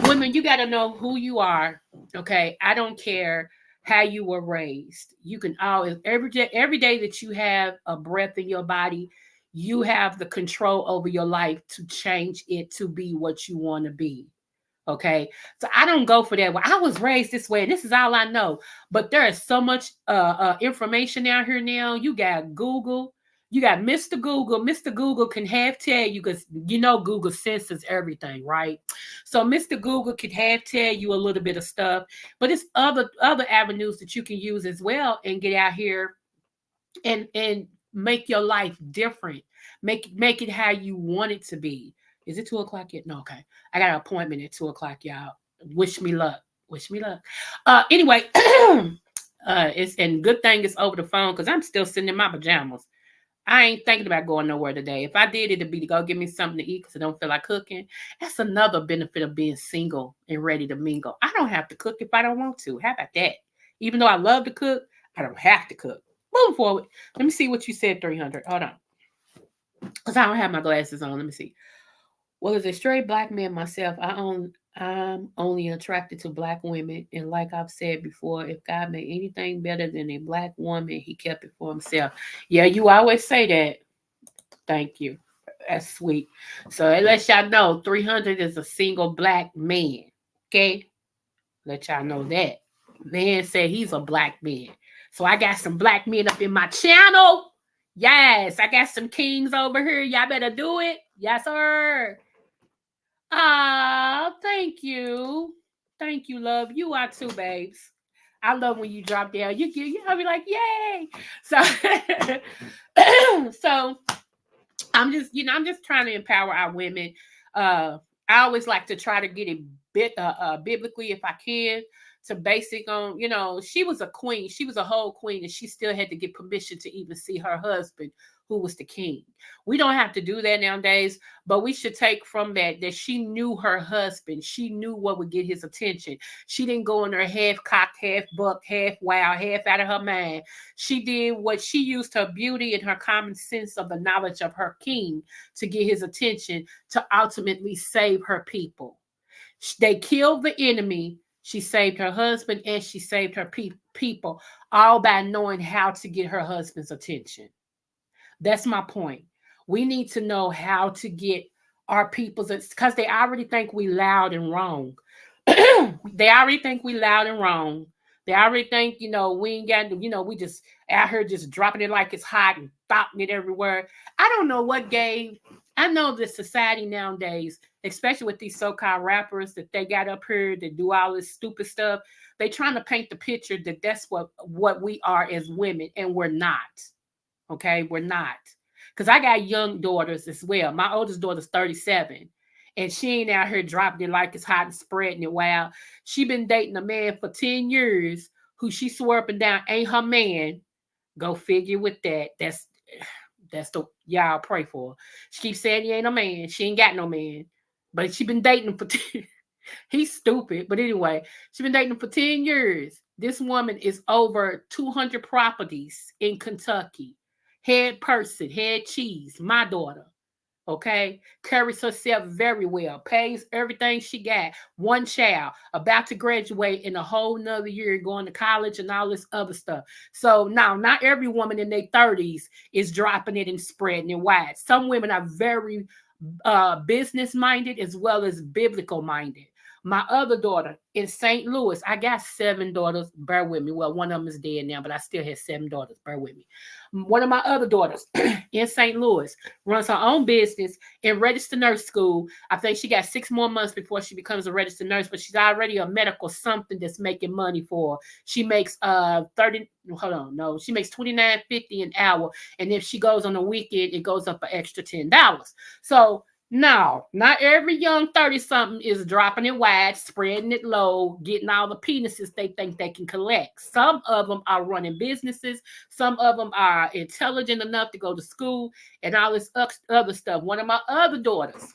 women, you got to know who you are. Okay, I don't care how you were raised. You can always every day that you have a breath in your body, you have the control over your life to change it to be what you want to be. Okay. So I don't go for that. Well, I was raised this way, and this is all I know. But there is so much information out here now. You got Google, you got Mr. Google. Mr. Google can half tell you, because Google senses everything, right? So Mr. Google can half tell you a little bit of stuff, but it's other avenues that you can use as well and get out here and make your life different. Make it how you want it to be. Is it 2 o'clock yet? No, okay. I got an appointment at 2 o'clock, y'all. Wish me luck. Wish me luck. Anyway, it's and good thing it's over the phone because I'm still sitting in my pajamas. I ain't thinking about going nowhere today. If I did, it'd be to go get me something to eat because I don't feel like cooking. That's another benefit of being single and ready to mingle. I don't have to cook if I don't want to. How about that? Even though I love to cook, I don't have to cook. Moving forward. Let me see what you said, 300. Hold on. Because I don't have my glasses on. Let me see. Well, as a straight black man myself, I'm only attracted to black women. And like I've said before, if God made anything better than a black woman, he kept it for himself. Yeah, you always say that. Thank you. That's sweet. So it lets y'all know 300 is a single black man. Okay? Let y'all know that. Man said he's a black man. So I got some black men up in my channel. Yes, I got some kings over here. Y'all better do it. Yes, sir. Ah, thank you. Thank you, love. You are too, babes. I love when you drop down. I'll be like, yay. So so I'm just trying to empower our women. I always like to try to get it biblically if I can, to basic on, she was a queen. She was a whole queen, and she still had to get permission to even see her husband, who was the king. We don't have to do that nowadays, but we should take from that she knew her husband. She knew what would get his attention. She didn't go in there half cocked, half bucked, half wild, half out of her mind. She did what she used her beauty and her common sense of the knowledge of her king to get his attention, to ultimately save her people. They killed the enemy. She saved her husband and she saved her people, all by knowing how to get her husband's attention. That's my point. We need to know how to get our people's, because they already think we loud and wrong. They already think we loud and wrong. They already think, we ain't got, we just out here just dropping it like it's hot and stopping it everywhere. I don't know what gave. I know the society nowadays, especially with these so-called rappers that they got up here that do all this stupid stuff, they trying to paint the picture that that's what we are as women, and we're not. Okay, we're not. Because I got young daughters as well. My oldest daughter's 37. And she ain't out here dropping it like it's hot and spreading it wild. She been dating a man for 10 years who she swore up and down ain't her man. Go figure with that. That's the y'all pray for. She keeps saying he ain't a man. She ain't got no man. But she been dating him for 10. He's stupid. But anyway, she been dating him for 10 years. This woman is over 200 properties in Kentucky. Head person, head cheese, my daughter. Okay, carries herself very well, pays everything she got. One child, about to graduate in a whole nother year, going to college and all this other stuff. So now, not every woman in their 30s is dropping it and spreading it wide. Some women are very business minded as well as biblical minded. My other daughter in St. Louis, I got 7 daughters. Bear with me. Well, one of them is dead now, but I still had 7 daughters. Bear with me. One of my other daughters in St. Louis runs her own business in registered nurse school. I think she got 6 more months before she becomes a registered nurse, but she's already a medical something that's making money for her. She makes 30, hold on, no, she makes $29.50 an hour. And if she goes on the weekend, it goes up an extra $10. So no, not every young 30-something is dropping it wide, spreading it low, getting all the penises they think they can collect. Some of them are running businesses. Some of them are intelligent enough to go to school and all this other stuff. One of my other daughters,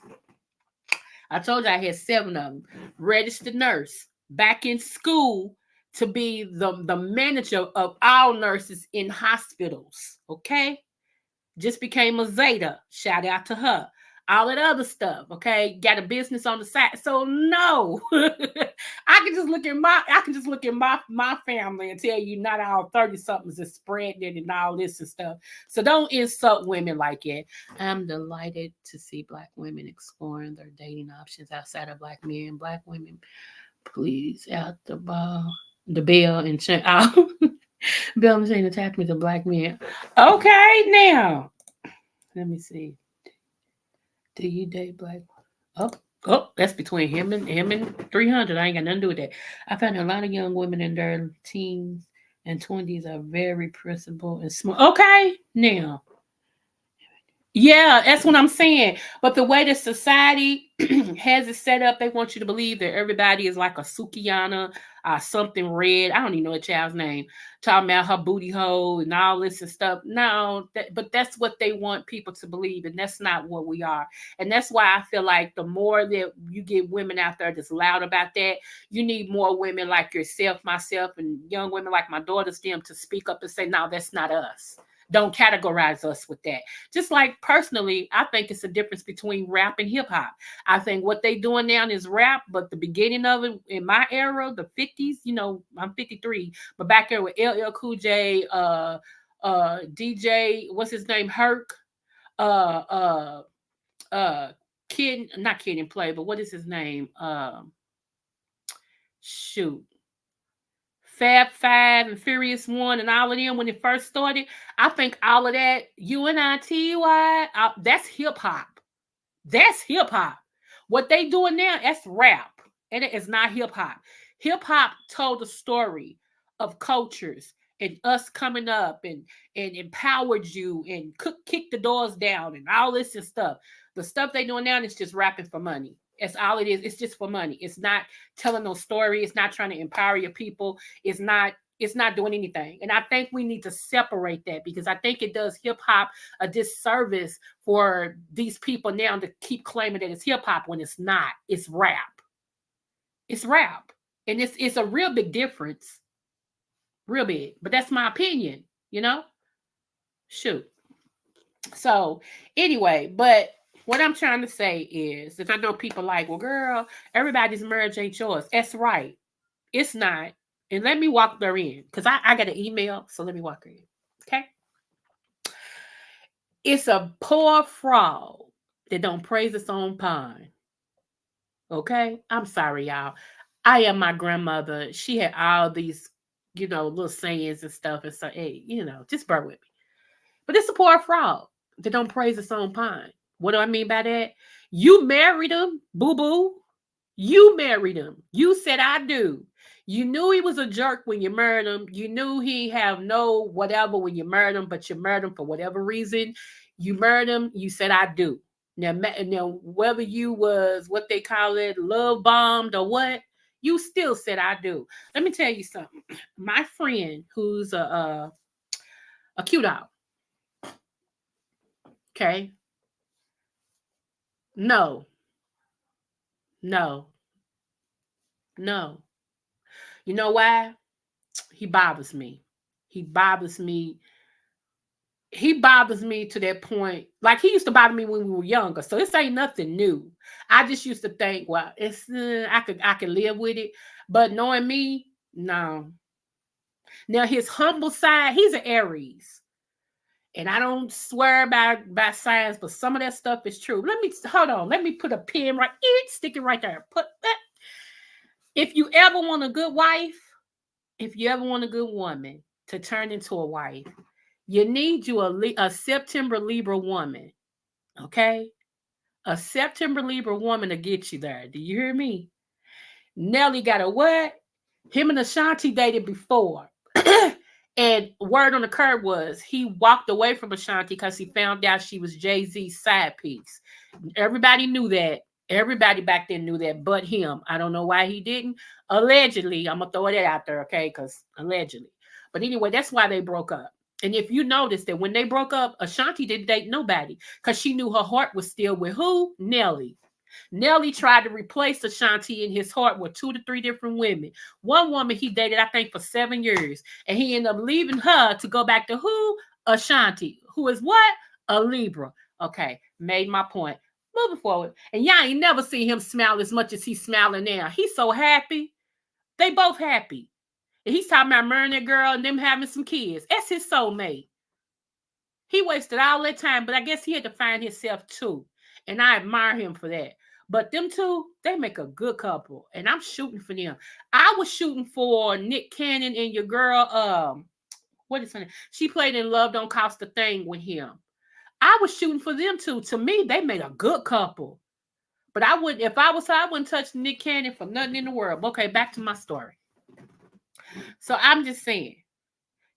I told you I had 7 of them, registered nurse, back in school to be the manager of all nurses in hospitals, okay? Just became a Zeta. Shout out to her. All that other stuff, okay? Got a business on the side. So no, I can just look at my family and tell you not all 30-somethings is spreading it and all this and stuff. So don't insult women like it. I'm delighted to see Black women exploring their dating options outside of Black men. Black women, please out the bell and check out. Bell and chain attachment to Black men. Okay, now let me see. Do you date Black? Oh, that's between him and 300. I ain't got nothing to do with that. I found a lot of young women in their teens and 20s are very principled and smart. Okay, now. Yeah, that's what I'm saying. But the way the society has it set up, they want you to believe that everybody is like a Sukiana, something red. I don't even know a child's name. Talking about her booty hole and all this and stuff. No, but that's what they want people to believe, and that's not what we are. And that's why I feel like the more that you get women out there that's loud about that, you need more women like yourself, myself, and young women like my daughters, them to speak up and say, no, that's not us. Don't categorize us with that. Just like personally, I think it's a difference between rap and hip hop. I think what they doing now is rap, but the beginning of it in my era, the 50s, I'm 53, but back there with LL Cool J, DJ, what's his name, Herc, uh, Kid, not Kid and Play, but what is his name? Shoot. Fab Five and Furious One and all of them when it first started. I think all of that, UNITY, that's hip hop. That's hip hop. What they doing now, that's rap. And it is not hip hop. Hip hop told the story of cultures and us coming up and empowered you and kick the doors down and all this and stuff. The stuff they doing now is just rapping for money. That's all it is. It's just for money. It's not telling no story. It's not trying to empower your people. It's not doing anything. And I think we need to separate that because I think it does hip hop a disservice for these people now to keep claiming that it's hip hop when it's not. It's rap. It's rap. And it's a real big difference. Real big. But that's my opinion, Shoot. So anyway, but what I'm trying to say is that I know people like, well, girl, everybody's marriage ain't yours. That's right. It's not. And let me walk her in because I got an email. So let me walk her in. Okay. It's a poor frog that don't praise its own pine. Okay. I'm sorry, y'all. I am my grandmother. She had all these, little sayings and stuff. And so, hey, just bear with me. But it's a poor frog that don't praise its own pine. What do I mean by that? You married him, boo-boo. You married him. You said, I do. You knew he was a jerk when you married him. You knew he have no whatever when you married him, but you married him for whatever reason. You married him. You said, I do. Now, whether you was what they call it, love bombed or what, you still said, I do. Let me tell you something. My friend who's a cute out. Okay. No. You know why? He bothers me. He bothers me to that point. Like he used to bother me when we were younger. So this ain't nothing new. I just used to think, well, it's I could live with it. But knowing me, no. Now his humble side, he's an Aries. And I don't swear by science, but some of that stuff is true. Let me put a pin right, stick it right there. Put that. If you ever want a good wife, if you ever want a good woman to turn into a wife, you need you a September Libra woman, okay? A September Libra woman to get you there. Do you hear me? Nelly got a what? Him and Ashanti dated before. And word on the curb was he walked away from Ashanti because he found out she was Jay-Z's side piece. Everybody knew that. Everybody back then knew that, but him. I don't know why he didn't. Allegedly, I'm gonna throw that out there, okay? Because allegedly. But anyway, that's why they broke up. And if you notice that when they broke up, Ashanti didn't date nobody because she knew her heart was still with who? Nelly. Nelly tried to replace Ashanti in his heart with 2 to 3 different women. One woman he dated, I think, for 7 years. And he ended up leaving her to go back to who? Ashanti. Who is what? A Libra. Okay, made my point. Moving forward. And y'all ain't never seen him smile as much as he's smiling now. He's so happy. They both happy. And he's talking about marrying that girl and them having some kids. That's his soulmate. He wasted all that time, but I guess he had to find himself too. And I admire him for that. But them two, they make a good couple. And I'm shooting for them. I was shooting for Nick Cannon and your girl, what is her name? She played in Love Don't Cost a Thing with him. I was shooting for them too. To me, they made a good couple. But I would, if I was her, I wouldn't touch Nick Cannon for nothing in the world. Okay, back to my story. So I'm just saying,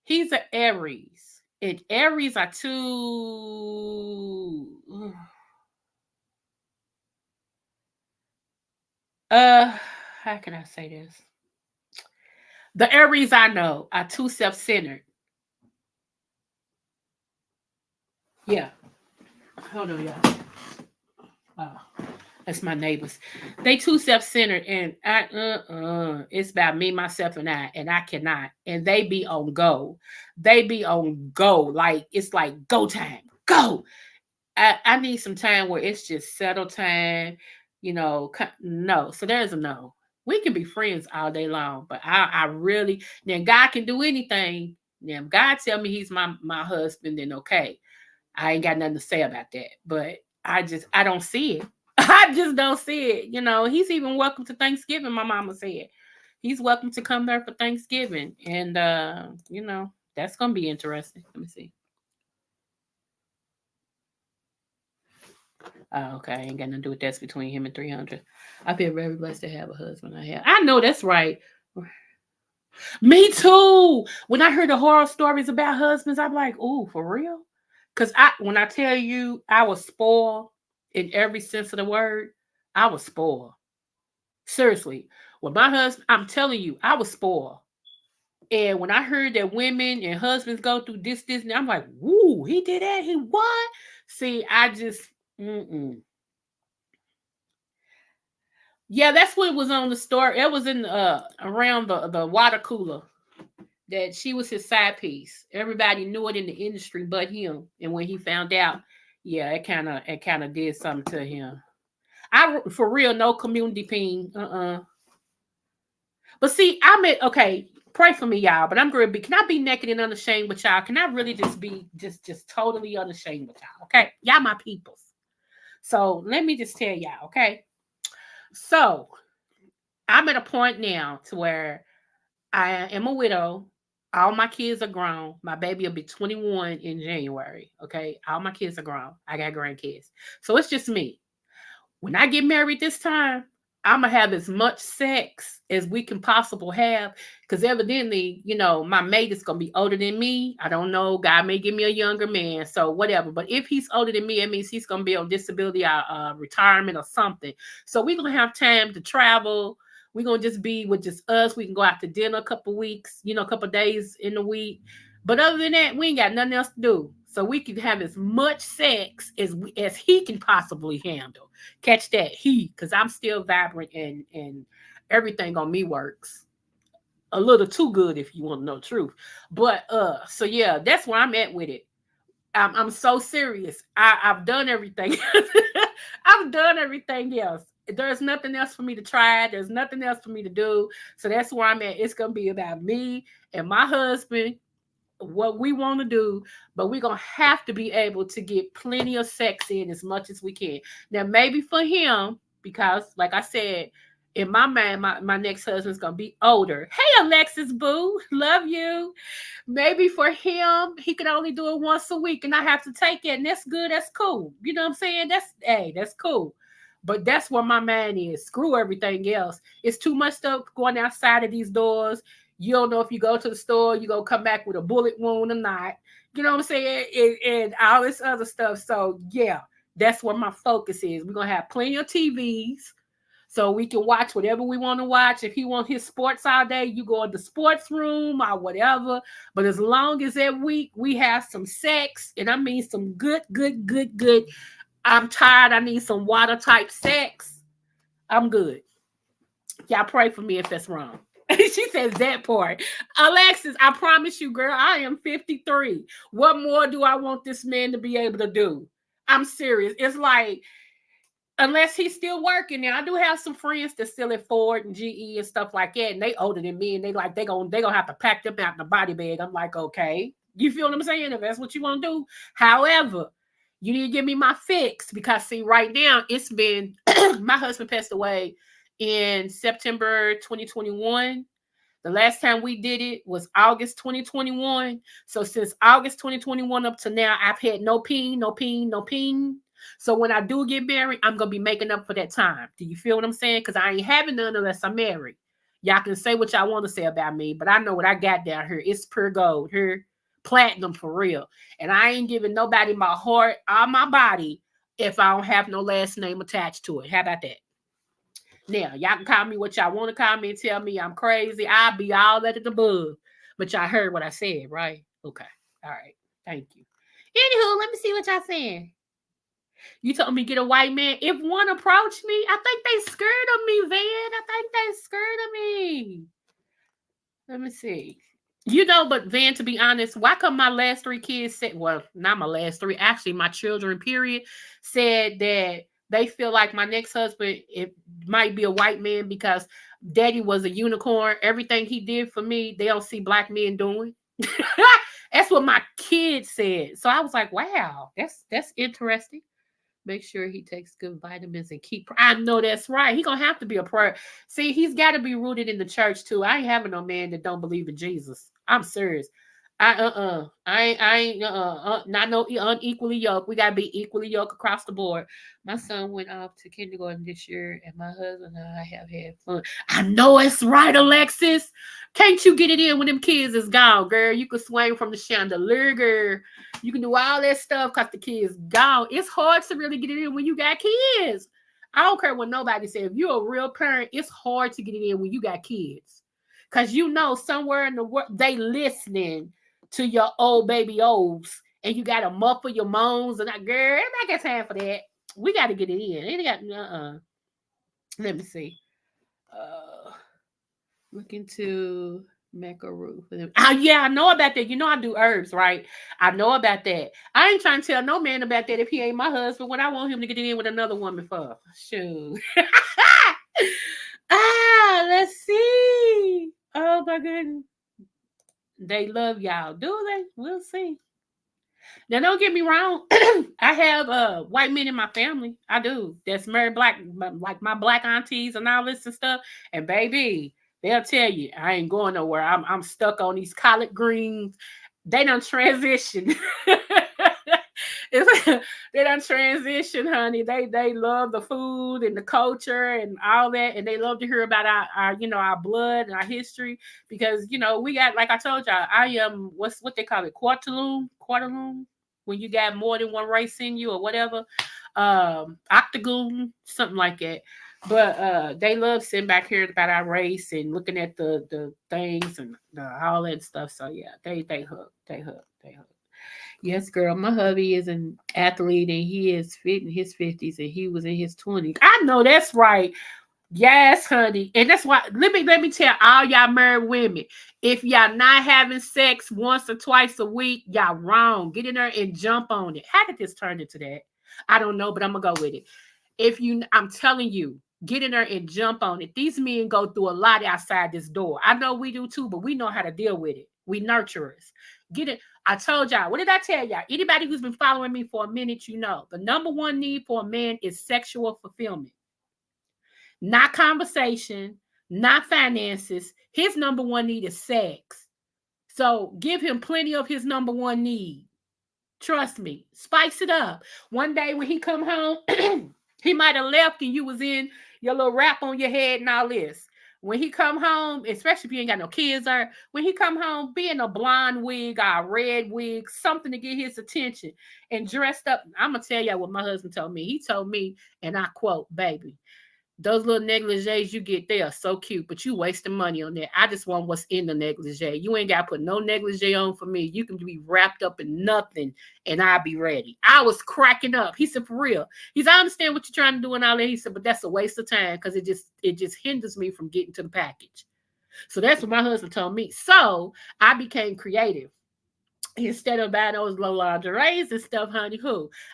he's an Aries. And Aries are two. How can I say this? The Aries I know are too self-centered. Yeah. Hold on, y'all. Oh, that's my neighbors. They too self-centered, and it's about me, myself, and I cannot. And they be on go. They be on go. Like it's like go time. Go. I need some time where it's just settle time. No. So there's a no. We can be friends all day long, but I really, then God can do anything. Now, if God tell me he's my husband, then okay. I ain't got nothing to say about that. But I don't see it. I just don't see it. He's even welcome to Thanksgiving, my mama said. He's welcome to come there for Thanksgiving. And that's gonna be interesting. Let me see. Okay, I ain't got nothing to do with that's between him and 300. I feel very blessed to have a husband. I know that's right. Me too. When I heard the horror stories about husbands, I'm like, ooh, for real? Because when I tell you I was spoiled in every sense of the word, I was spoiled. Seriously. With my husband, I'm telling you, I was spoiled. And when I heard that women and husbands go through this, I'm like, woo, he did that? He what? See, I just, Yeah, that's what was on the story. It was in around the water cooler that she was his side piece. Everybody knew it in the industry but him. And when he found out, yeah, it kind of did something to him. I for real, no community peen. But see, okay. Pray for me, y'all. But I'm gonna be. Can I be naked and unashamed with y'all? Can I really just be just totally unashamed with y'all? Okay, y'all my peoples. So let me just tell y'all. Okay, so I'm at a point now to where I am a widow. All my kids are grown. My baby will be 21 in January. Okay, all my kids are grown. I got grandkids, so it's just me. When I get married this time, I'm gonna have as much sex as we can possibly have, because evidently, my mate is gonna be older than me. I don't know. God may give me a younger man, so whatever. But if he's older than me, it means he's gonna be on disability, retirement, or something. So we're gonna have time to travel. We're gonna just be with just us. We can go out to dinner a couple weeks, a couple days in the week. But other than that, we ain't got nothing else to do. So we can have as much sex as he can possibly handle. Catch that, because I'm still vibrant and everything on me works a little too good if you want to know the truth. But so yeah, that's where I'm at with it. I'm so serious. I've done everything. I've done everything else. There's nothing else for me to try. There's nothing else for me to do. So that's where I'm at. It's gonna be about me and my husband, what we want to do, but we're gonna have to be able to get plenty of sex in as much as we can. Now, maybe for him, because like I said, In my mind, my next husband's gonna be older. Hey, Alexis Boo, love you. Maybe for him, he could only do it once a week, and I have to take it, and that's good. That's cool. You know what I'm saying? That's cool. But that's where my mind is. Screw everything else. It's too much stuff going outside of these doors. You don't know if you go to the store, you gonna come back with a bullet wound or not. You know what I'm saying? And all this other stuff. So yeah, that's where my focus is. We're gonna have plenty of TVs so we can watch whatever we want to watch. If he wants his sports all day, you go in the sports room or whatever. But as long as that week we have some sex, and I mean some good. I'm tired. I need some water type sex. I'm good. Y'all pray for me if that's wrong. She says that part. Alexis, I promise you, girl, I am 53. What more do I want this man to be able to do? I'm serious. It's like, unless he's still working. Now I do have some friends that still at Ford and GE and stuff like that, and they older than me, and they gonna have to pack them out in a body bag. I'm like, okay, you feel what I'm saying? If that's what you want to do. However, you need to give me my fix, because see, right now it's been my husband passed away in September 2021. The last time we did it was August 2021. So since August 2021 up to now, I've had no peen, no peen, no peen. So when I do get married, I'm going to be making up for that time. Do you feel what I'm saying? Because I ain't having none unless I'm married. Y'all can say what y'all want to say about me, but I know what I got down here. It's pure gold here, platinum for real. And I ain't giving nobody my heart or my body if I don't have no last name attached to it. How about that? Now, y'all can call me what y'all want to call me and tell me I'm crazy. I'll be all that at the above. But y'all heard what I said, right? Okay. All right. Thank you. Anywho, let me see what y'all saying. You told me get a white man. If one approached me, I think they scared of me, Van. I think they scared of me. Let me see. You know, but Van, to be honest, why come my last three kids said, well, not my last three, actually my children, period, said that they feel like my next husband, it might be a white man because daddy was a unicorn. Everything he did for me, they don't see black men doing. That's what my kids said. So I was like, wow, that's interesting. Make sure he takes good vitamins and keep. I know that's right. He gonna have to be a prayer. See, he's got to be rooted in the church too. I ain't having no man that don't believe in Jesus. I'm serious. I ain't not no unequally yoked. We gotta be equally yoked across the board. My son went off to kindergarten this year, and my husband and I have had fun. I know it's right, Alexis. Can't you get it in when them kids is gone, girl? You can swing from the chandelier, girl. You can do all that stuff because the kids gone. It's hard to really get it in when you got kids. I don't care what nobody says. If you're a real parent, it's hard to get it in when you got kids. Because you know somewhere in the world, they listening to your old baby olds. And you got to muffle your moans. And girl, I got time for that. We got to get it in. Ain't got, Let me see. Look into macaroon for them. Oh, yeah, I know about that. You know I do herbs, right? I know about that. I ain't trying to tell no man about that if he ain't my husband. What I want him to get in with another woman for. Shoot. Let's see. Oh my goodness. They love y'all. Do they? We'll see. Now, don't get me wrong. I have white men in my family. I do. That's married black, like my black aunties and all this and stuff. And baby, they'll tell you, I ain't going nowhere. I'm stuck on these collard greens. They don't transition. They don't transition, honey. They love the food and the culture and all that, and they love to hear about our blood and our history, because we got, like I told y'all, I am what they call it, quarterloon, when you got more than one race in you or whatever, octagon, something like that. But they love sitting back here about our race and looking at the things and all that stuff. So yeah, they hug. Yes, girl. My hubby is an athlete and he is fit in his 50s and he was in his 20s. I know that's right. Yes, honey. And that's why let me tell all y'all married women. If y'all not having sex once or twice a week, y'all wrong. Get in there and jump on it. How did this turn into that? I don't know, but I'm gonna go with it. I'm telling you, get in there and jump on it. These men go through a lot outside this door. I know we do too, but we know how to deal with it. We nurturers. Get it. I told y'all. What did I tell y'all? Anybody who's been following me for a minute, the number one need for a man is sexual fulfillment. not conversation, not finances. His number one need is sex. So give him plenty of his number one need. Trust me, spice it up. One day when he come home, he might have left and you was in your little wrap on your head and all this. When he come home, especially if you ain't got no kids, or when he come home, be in a blonde wig or a red wig, something to get his attention, and dressed up. I'm gonna tell y'all what my husband told me. He told me, and I quote, "Baby, those little negligees you get, they are so cute, but you wasting money on that. I just want what's in the negligee. You ain't got to put no negligee on for me. You can be wrapped up in nothing, and I'll be ready." I was cracking up. He said, "For real?" He said, "I understand what you're trying to do and all that." He said, "But that's a waste of time because it just hinders me from getting to the package." So that's what my husband told me. So I became creative. Instead of buying those low lingeries and stuff, honey,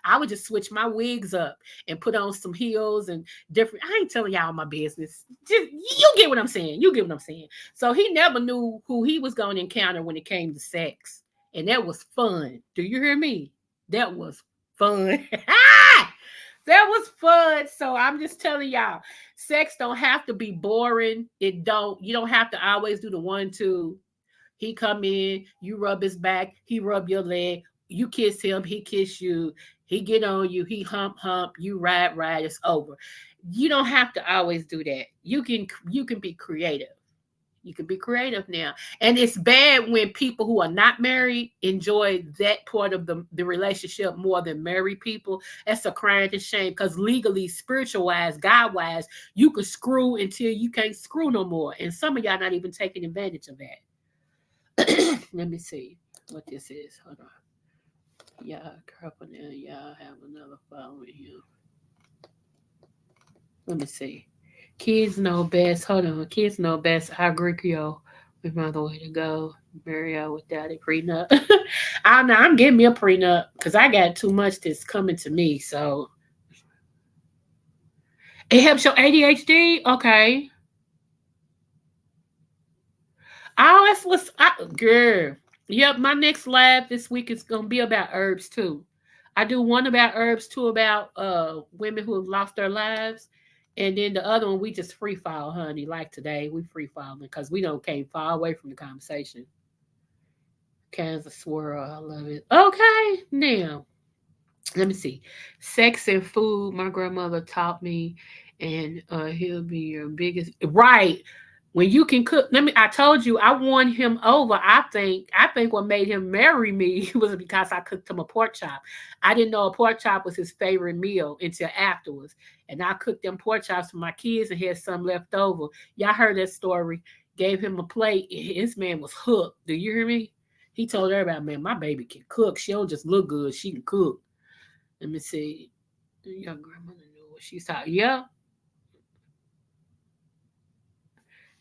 I would just switch my wigs up and put on some heels and different. I ain't telling y'all my business. Just, you get what I'm saying. You get what I'm saying. So he never knew who he was going to encounter when it came to sex. And that was fun. Do you hear me? That was fun. That was fun. So I'm just telling y'all, sex don't have to be boring. It don't. You don't have to always do the 1-2. He come in, you rub his back, he rub your leg, you kiss him, he kiss you, he get on you, he hump, you ride, it's over. You don't have to always do that. You can be creative. You can be creative now. And it's bad when people who are not married enjoy that part of the relationship more than married people. That's a crime and shame because legally, spiritual wise, God wise, you can screw until you can't screw no more. And some of y'all not even taking advantage of that. Let me see what this is. Hold on. Y'all, couple now. Y'all have another phone here. Let me see. Kids know best. Hold on. Kids know best. I agree, Creole. With my other way to go. Marry out without a prenup. I don't know. I'm getting me a prenup because I got too much that's coming to me. So it helps your ADHD. Okay. Oh, that's girl. Yep, my next live this week is gonna be about herbs too. I do one about herbs, two about women who have lost their lives, and then the other one we just free fall, honey. Like today, we free falling because we don't came far away from the conversation. Kansas swirl, I love it. Okay, now let me see. Sex and food, my grandmother taught me, and he'll be your biggest right. When you can cook, I told you I won him over. I think what made him marry me was because I cooked him a pork chop. I didn't know a pork chop was his favorite meal until afterwards. And I cooked them pork chops for my kids and had some left over. Y'all heard that story. Gave him a plate. His man was hooked. Do you hear me? He told everybody, "Man, my baby can cook. She don't just look good. She can cook." Let me see. Your grandmother knew what she's talking. Yep.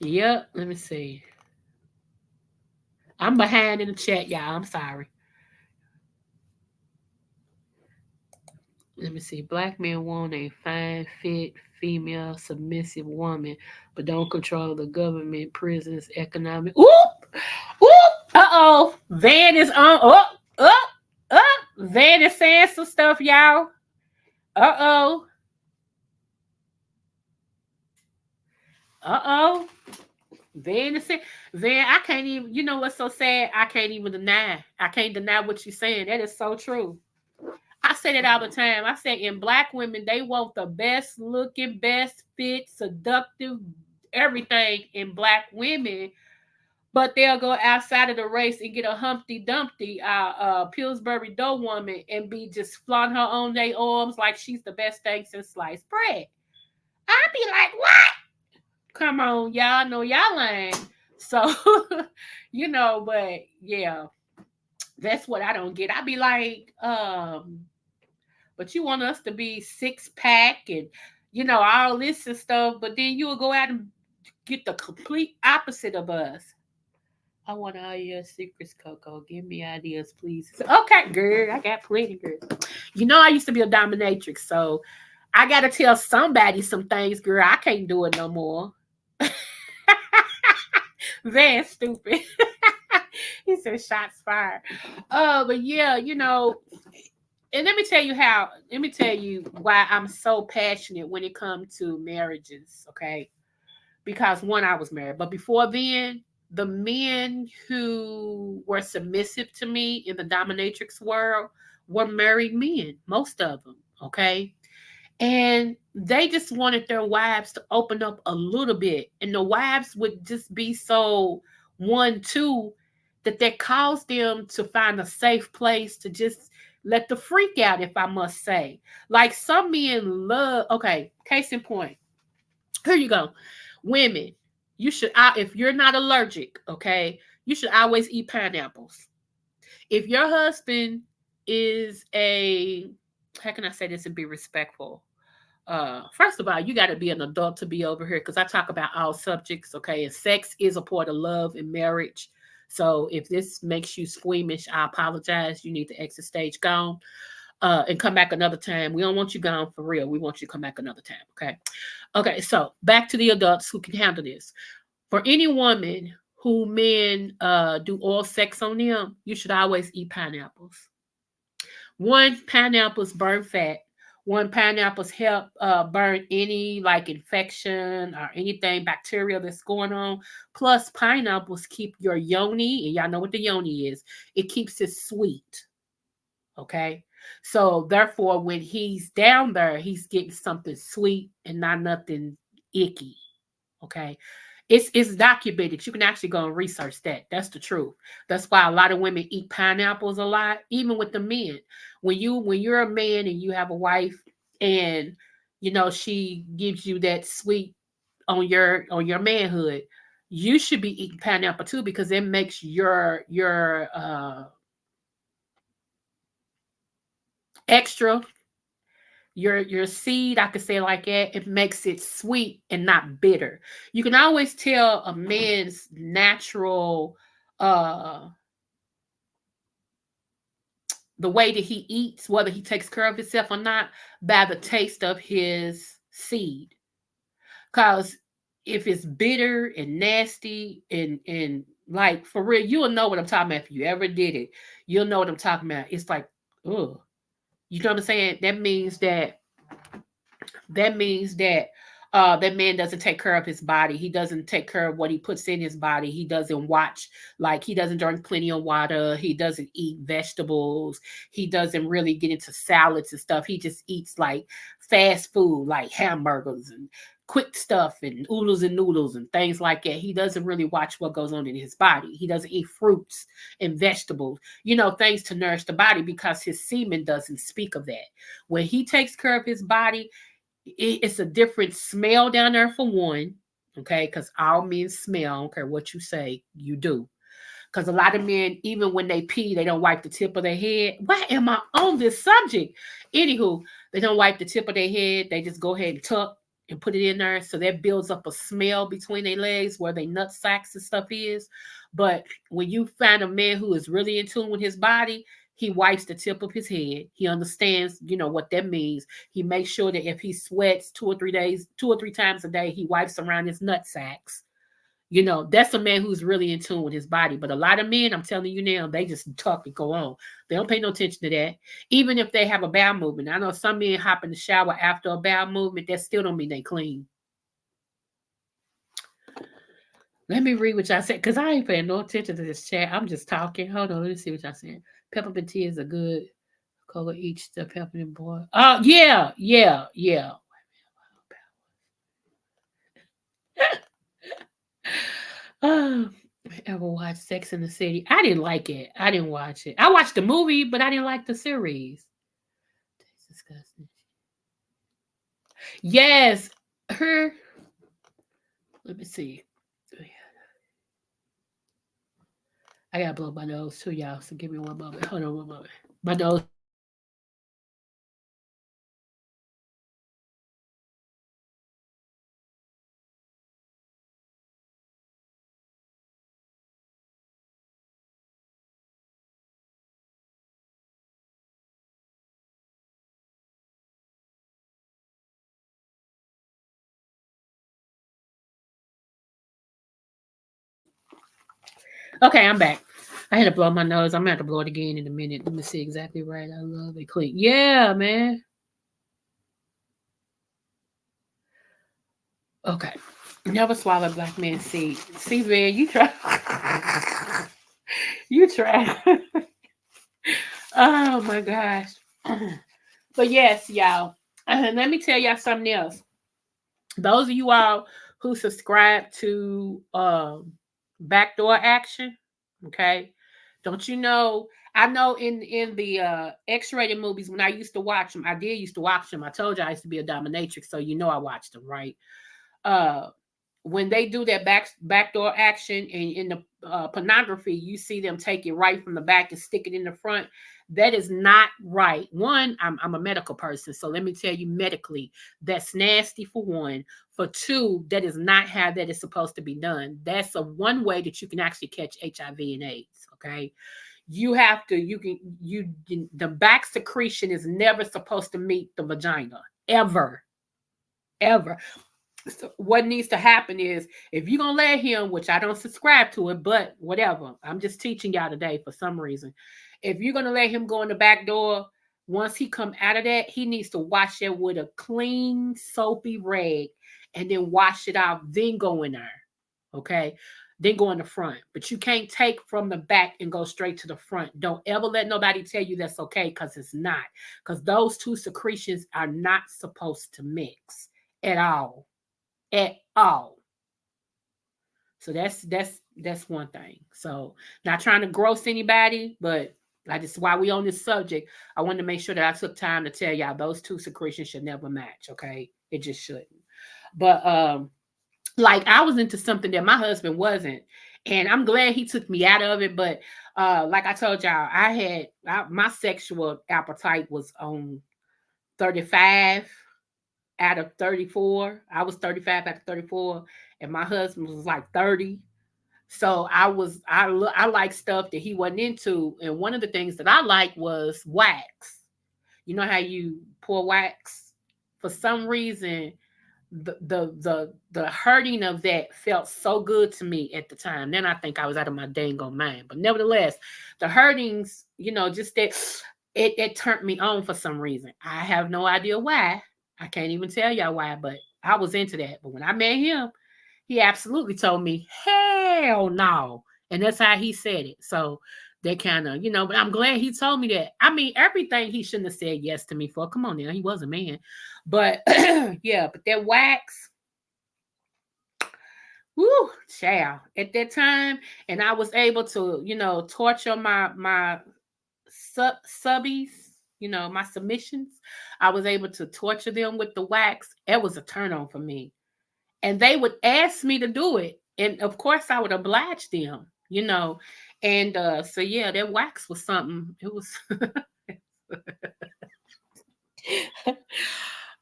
Yep. Let me see. I'm behind in the chat, y'all. I'm sorry. Let me see. Black men want a fine, fit, female, submissive woman, but don't control the government, prisons, economic. Oop! Oop! Uh-oh. Van is on. Van is saying some stuff, y'all. Uh-oh. Uh-oh. Van is saying, Van, I can't even, you know what's so sad? I can't even deny. I can't deny what you're saying. That is so true. I say that all the time. I say in black women, they want the best looking, best fit, seductive, everything in black women, but they'll go outside of the race and get a Humpty Dumpty, Pillsbury Dough woman, and be just flaunting her on their arms like she's the best thing since sliced bread. I'd be like, what? Come on, y'all know y'all lying. So, but yeah, that's what I don't get. I'd be like, but you want us to be 6-pack and all this and stuff, but then you'll go out and get the complete opposite of us. I want all your secrets, Coco. Give me ideas, please. Okay, girl, I got plenty, girl. I used to be a dominatrix, so I gotta tell somebody some things, girl. I can't do it no more. Very stupid. He said shots fired. But yeah, and let me tell you why I'm so passionate when it comes to marriages, okay? Because one, I was married, but before then, the men who were submissive to me in the dominatrix world were married men, most of them, okay? And they just wanted their wives to open up a little bit. And the wives would just be so one, two, that caused them to find a safe place to just let the freak out, if I must say. Like some men love, okay, case in point. Here you go. Women, you should, if you're not allergic, okay, you should always eat pineapples. If your husband is a, how can I say this and be respectful? First of all, you got to be an adult to be over here because I talk about all subjects, okay? And sex is a part of love and marriage. So if this makes you squeamish, I apologize. You need to exit stage, gone, and come back another time. We don't want you gone for real. We want you to come back another time, okay? Okay, so back to the adults who can handle this. For any woman who men do oral sex on them, you should always eat pineapples. One, pineapples burn fat. One, pineapples help burn any like infection or anything bacterial that's going on. Plus, pineapples keep your yoni, and y'all know what the yoni is. It keeps it sweet. Okay. So therefore, when he's down there, he's getting something sweet and not nothing icky. Okay. It's documented. You can actually go and research that. That's the truth. That's why a lot of women eat pineapples a lot, even with the men. When you're a man and you have a wife and she gives you that sweet on your manhood, you should be eating pineapple too because it makes your extra your seed, I could say it like that, it makes it sweet and not bitter. You can always tell a man's natural uh the way that he eats, whether he takes care of himself or not, by the taste of his seed. Cause if it's bitter and nasty and like for real, you'll know what I'm talking about. If you ever did it, you'll know what I'm talking about. It's like, oh, you know what I'm saying? That means that that man doesn't take care of his body. He doesn't take care of what he puts in his body. He doesn't watch, like he doesn't drink plenty of water. He doesn't eat vegetables. He doesn't really get into salads and stuff. He just eats like fast food, like hamburgers and quick stuff and oodles and noodles and things like that. He doesn't really watch what goes on in his body. He doesn't eat fruits and vegetables, things to nourish the body because his semen doesn't speak of that. When he takes care of his body, it's a different smell down there for one, okay? Because all men smell. I don't care what you say, you do. Because a lot of men, even when they pee, they don't wipe the tip of their head. Why am I on this subject? Anywho, they don't wipe the tip of their head. They just go ahead and tuck and put it in there. So that builds up a smell between their legs where their nut sacks and stuff is. But when you find a man who is really in tune with his body, he wipes the tip of his head. He understands, what that means. He makes sure that if he sweats 2 or 3 days, 2 or 3 times a day, he wipes around his nut sacks. That's a man who's really in tune with his body. But a lot of men, I'm telling you now, they just talk and go on. They don't pay no attention to that. Even if they have a bowel movement. I know some men hop in the shower after a bowel movement. That still don't mean they clean. Let me read what y'all said, because I ain't paying no attention to this chat. I'm just talking. Hold on, let me see what y'all said. Peppermint tea is a good color each the peppermint boy. Oh, yeah, yeah, yeah. Oh, ever watched Sex in the City? I didn't like it. I didn't watch it. I watched the movie, but I didn't like the series. It's disgusting. Yes, her. Let me see. I gotta blow my nose too, y'all. So give me one moment. Hold on one moment. My nose is running. Okay, I'm back. I had to blow my nose. I'm gonna have to blow it again in a minute. Let me see exactly right. I love it clean. Yeah, man. Okay. Never swallow black man seed. See, man, you try. You try. Oh my gosh. But yes, y'all. Let me tell y'all something else. Those of you all who subscribe to backdoor action, okay? Don't you know? I know in the X-rated movies when I used to watch them, I did used to watch them. I told you I used to be a dominatrix, so you know I watched them, right? Uh, when they do that backdoor action and in the pornography, you see them take it right from the back and stick it in the front. That is not right. One, I'm a medical person, so let me tell you medically, that's nasty for one. For two, that is not how that is supposed to be done. That's a one way that you can actually catch HIV and AIDS. Okay, you have to. The back secretion is never supposed to meet the vagina ever, ever. So what needs to happen is if you're gonna let him, which I don't subscribe to it, but whatever, I'm just teaching y'all today for some reason. If you're gonna let him go in the back door, once he come out of that, he needs to wash it with a clean, soapy rag, and then wash it out, then go in there. Okay. Then go in the front. But you can't take from the back and go straight to the front. Don't ever let nobody tell you that's okay, because it's not. Because those two secretions are not supposed to mix at all, at all. So that's one thing. So not trying to gross anybody, but like this is why we on this subject. I wanted to make sure that I took time to tell y'all those two secretions should never match. Okay, it just shouldn't. But like I was into something that my husband wasn't, and I'm glad he took me out of it. But like I told y'all, my sexual appetite was on 35 out of 34. I was 35 out of 34, and my husband was like 30. So I like stuff that he wasn't into, and one of the things that I liked was wax. You know how you pour wax? For some reason, the hurting of that felt so good to me at the time. Then I think I was out of my dang on mind. But nevertheless, the hurtings, just that it turned me on for some reason. I have no idea why. I can't even tell y'all why, but I was into that. But when I met him, he absolutely told me, hell no. And that's how he said it. So that kind of, but I'm glad he told me that. I mean, everything he shouldn't have said yes to me for. Come on now, he was a man. But yeah, but that wax, woo, child, at that time, and I was able to, torture my subbies, my submissions. I was able to torture them with the wax. It was a turn on for me. And they would ask me to do it. And of course I would oblige them, And so yeah, that wax was something. It was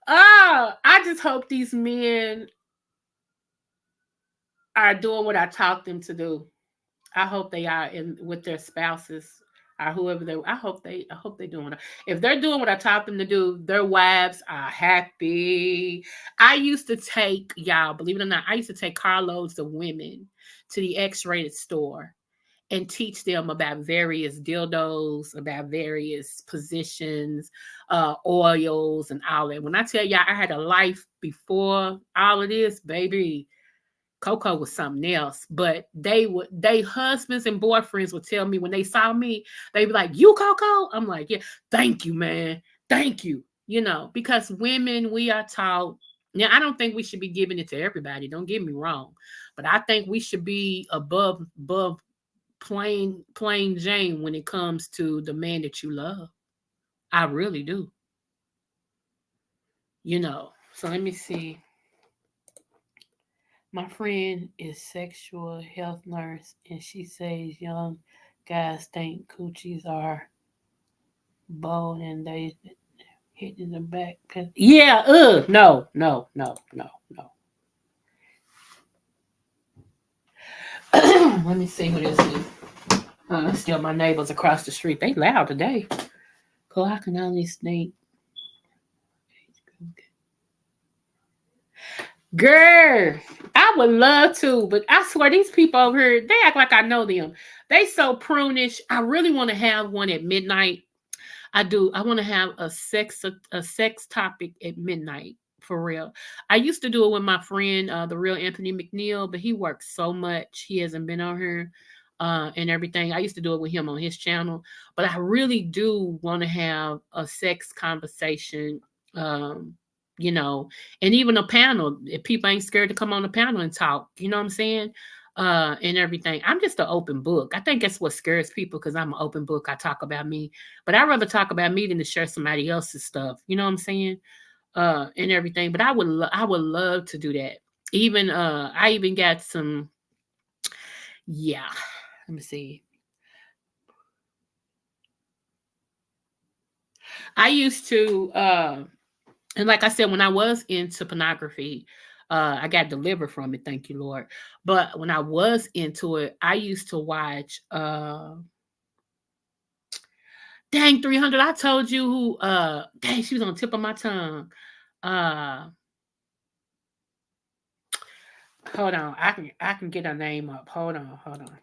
oh, I just hope these men are doing what I taught them to do. I hope they are in with their spouses or whoever they. I hope they're doing it. If they're doing what I taught them to do, their wives are happy. I used to take y'all, believe it or not, I used to take carloads of women to the X-rated store and teach them about various dildos, about various positions, oils, and all that. When I tell y'all I had a life before all of this, baby, Coco was something else. But they husbands and boyfriends would tell me when they saw me, they'd be like, "You Coco?" I'm like, "Yeah, thank you, man. Thank you." Because women, we are taught. Now, I don't think we should be giving it to everybody. Don't get me wrong, but I think we should be above plain Jane when it comes to the man that you love. I really do. So let me see. My friend is sexual health nurse, and she says young guys think coochies are bold and they hit in the back. Yeah, no, no, no, no, no. Let me see who this is. Still my neighbors across the street. They loud today. Cool, I can only sneak. Girl, I would love to, but I swear these people over here, they act like I know them. They so prunish. I really want to have one at midnight. I do. I want to have a sex topic at midnight for real. I used to do it with my friend, the real Anthony McNeil, but he works so much. He hasn't been on here and everything. I used to do it with him on his channel, but I really do want to have a sex conversation. Um, you know, and even a panel. If people ain't scared to come on the panel and talk, you know what I'm saying? And everything. I'm just an open book. I think that's what scares people because I'm an open book. I talk about me, but I'd rather talk about me than to share somebody else's stuff. You know what I'm saying? And everything. But I would love to do that. Even I even got some. Yeah, let me see. I used to, and like I said, when I was into pornography, I got delivered from it. Thank you, Lord. But when I was into it, I used to watch. Dang, 300. I told you who. Dang, she was on the tip of my tongue. Uh, hold on. I can get her name up. Hold on. Hold on.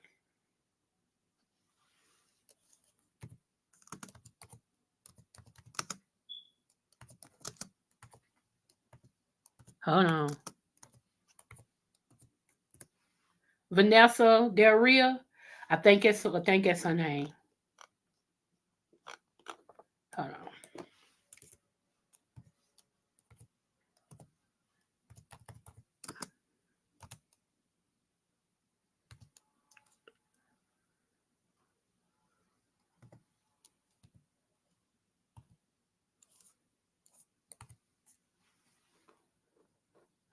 Hold on. Vanessa Del Rio. I think it's her name. Hold on.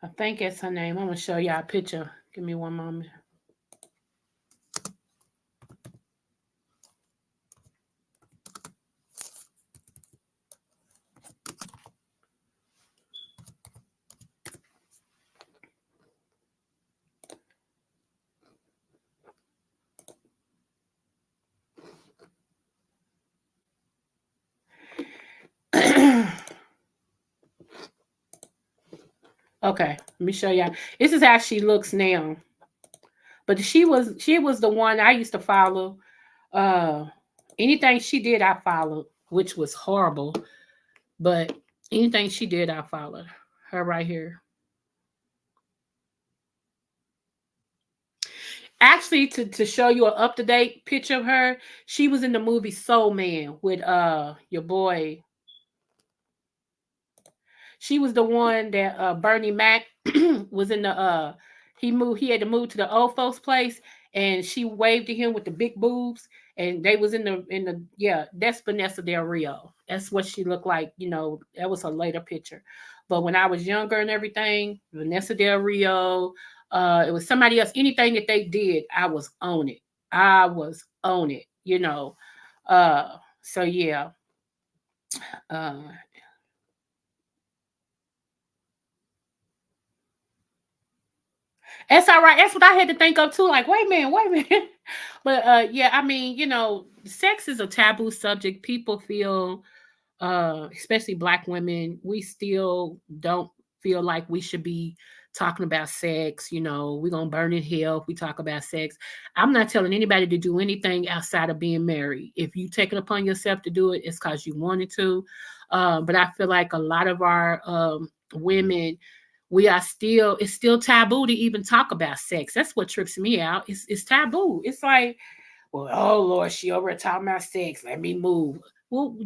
I think it's her name. I'm gonna show y'all a picture. Give me one moment. Okay, let me show y'all. This is how she looks now. But she was the one I used to follow. Uh, anything she did, I followed, which was horrible. But anything she did, I followed. Her right here. Actually, to show you an up to date picture of her, she was in the movie Soul Man with your boy. She was the one that Bernie Mac was in the he had to move to the old folks place and she waved to him with the big boobs and they was in the yeah, that's Vanessa Del Rio. That's what she looked like, that was her later picture. But when I was younger and everything, Vanessa Del Rio, it was somebody else, anything that they did, I was on it. I was on it. So yeah. Uh That's all right. That's what I had to think of too. Like, wait a minute, wait a minute. But yeah, I mean, sex is a taboo subject. People feel, especially Black women, we still don't feel like we should be talking about sex. We're gonna burn in hell if we talk about sex. I'm not telling anybody to do anything outside of being married. If you take it upon yourself to do it, it's because you wanted to. But I feel like a lot of our women, it's still taboo to even talk about sex. That's what trips me out. It's taboo. It's like, well, oh Lord, she over here talking about sex. Let me move. Well,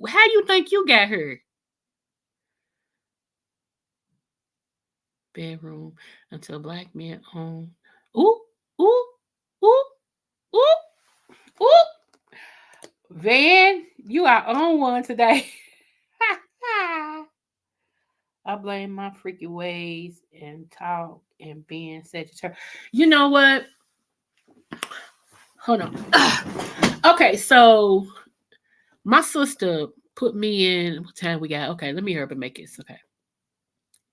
how do you think you got her? Bedroom until Black men own. Ooh, ooh, ooh, ooh, ooh. Van, you are on one today. I blame my freaky ways and talk and being Sagittarius. You know what? Hold on. Okay, so my sister put me in. What time we got? Okay, let me hurry up and make this. Okay.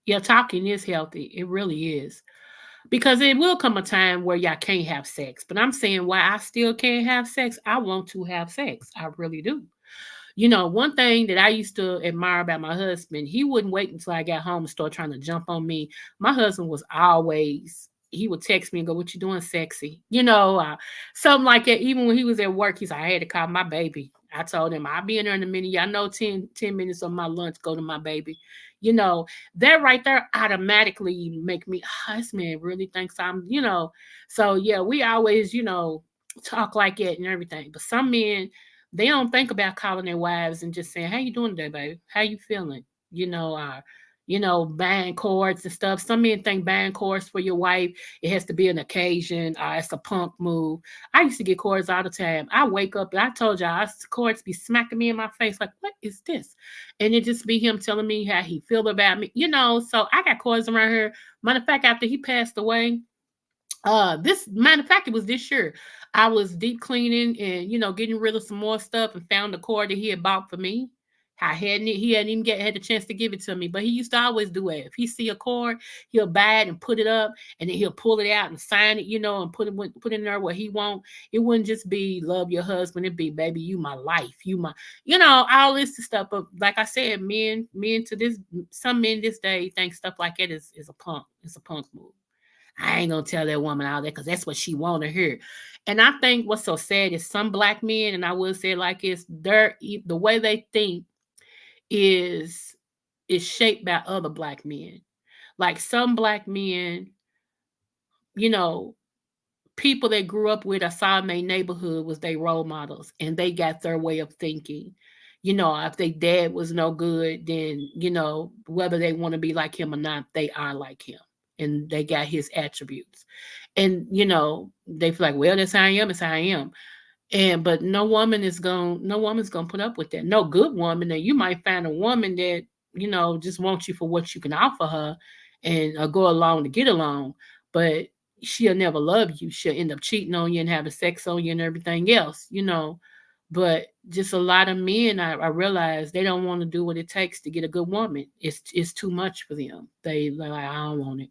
Yeah, talking is healthy. It really is. Because it will come a time where y'all can't have sex. But I'm saying why I still can't have sex. I want to have sex. I really do. One thing that I used to admire about my husband, he wouldn't wait until I got home and start trying to jump on me. My husband was always, he would text me and go, "What you doing, sexy?" Something like that. Even when he was at work, he's like, "I had to call my baby." I told him, "I'll be in there in a minute. Y'all know 10 minutes of my lunch go to my baby." You know, that right there automatically make me, this man really thinks So yeah, we always, talk like that and everything. But some men, they don't think about calling their wives and just saying, "How you doing today, baby? How you feeling?" Buying cards and stuff. Some men think buying cards for your wife, it has to be an occasion. It's a punk move. I used to get cards all the time. I wake up and I told y'all, cards be smacking me in my face like, "What is this?" And it just be him telling me how he feel about me. So I got cards around here. Matter of fact, after he passed away, this matter of fact, it was this year. I was deep cleaning and getting rid of some more stuff and found the cord that he had bought for me. He hadn't even had the chance to give it to me, but he used to always do it. If he see a cord, he'll buy it and put it up, and then he'll pull it out and sign it, and put it in there what he want. It wouldn't just be love your husband; it'd be baby, you my life, you my, all this stuff. But like I said, men to this, some men this day think stuff like that is a punk. It's a punk move. I ain't gonna tell that woman out there because that's what she want to hear. And I think what's so sad is some black men, and I will say it like it's the way they think is shaped by other black men. Like some black men, you know, people they grew up with or saw in their neighborhood was their role models, and they got their way of thinking. If their dad was no good, then whether they want to be like him or not, they are like him, and they got his attributes. And they feel like, well, that's how I am. It's how I am. But no woman's gonna put up with that. No good woman. Now you might find a woman that just wants you for what you can offer her, and go along to get along. But she'll never love you. She'll end up cheating on you and having sex on you and everything else. But just a lot of men, I realize they don't want to do what it takes to get a good woman. It's too much for them. They're like, I don't want it.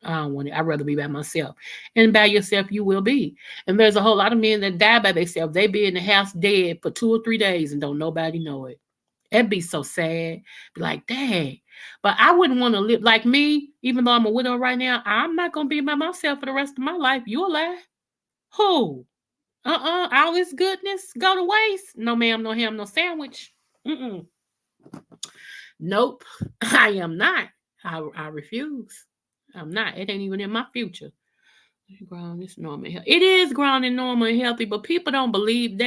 I don't want it. I'd rather be by myself. And by yourself, you will be. And there's a whole lot of men that die by themselves. They be in the house dead for 2 or 3 days and don't nobody know it. That'd be so sad. Be like, dang. But I wouldn't want to live like me, even though I'm a widow right now. I'm not going to be by myself for the rest of my life. You a lie. Who? All this goodness go to waste. No, ma'am, no ham, no sandwich. Mm-mm. Nope. I am not. I refuse. I'm not. It ain't even in my future. Grown, it's normal. It is grown and normal and healthy, but people don't believe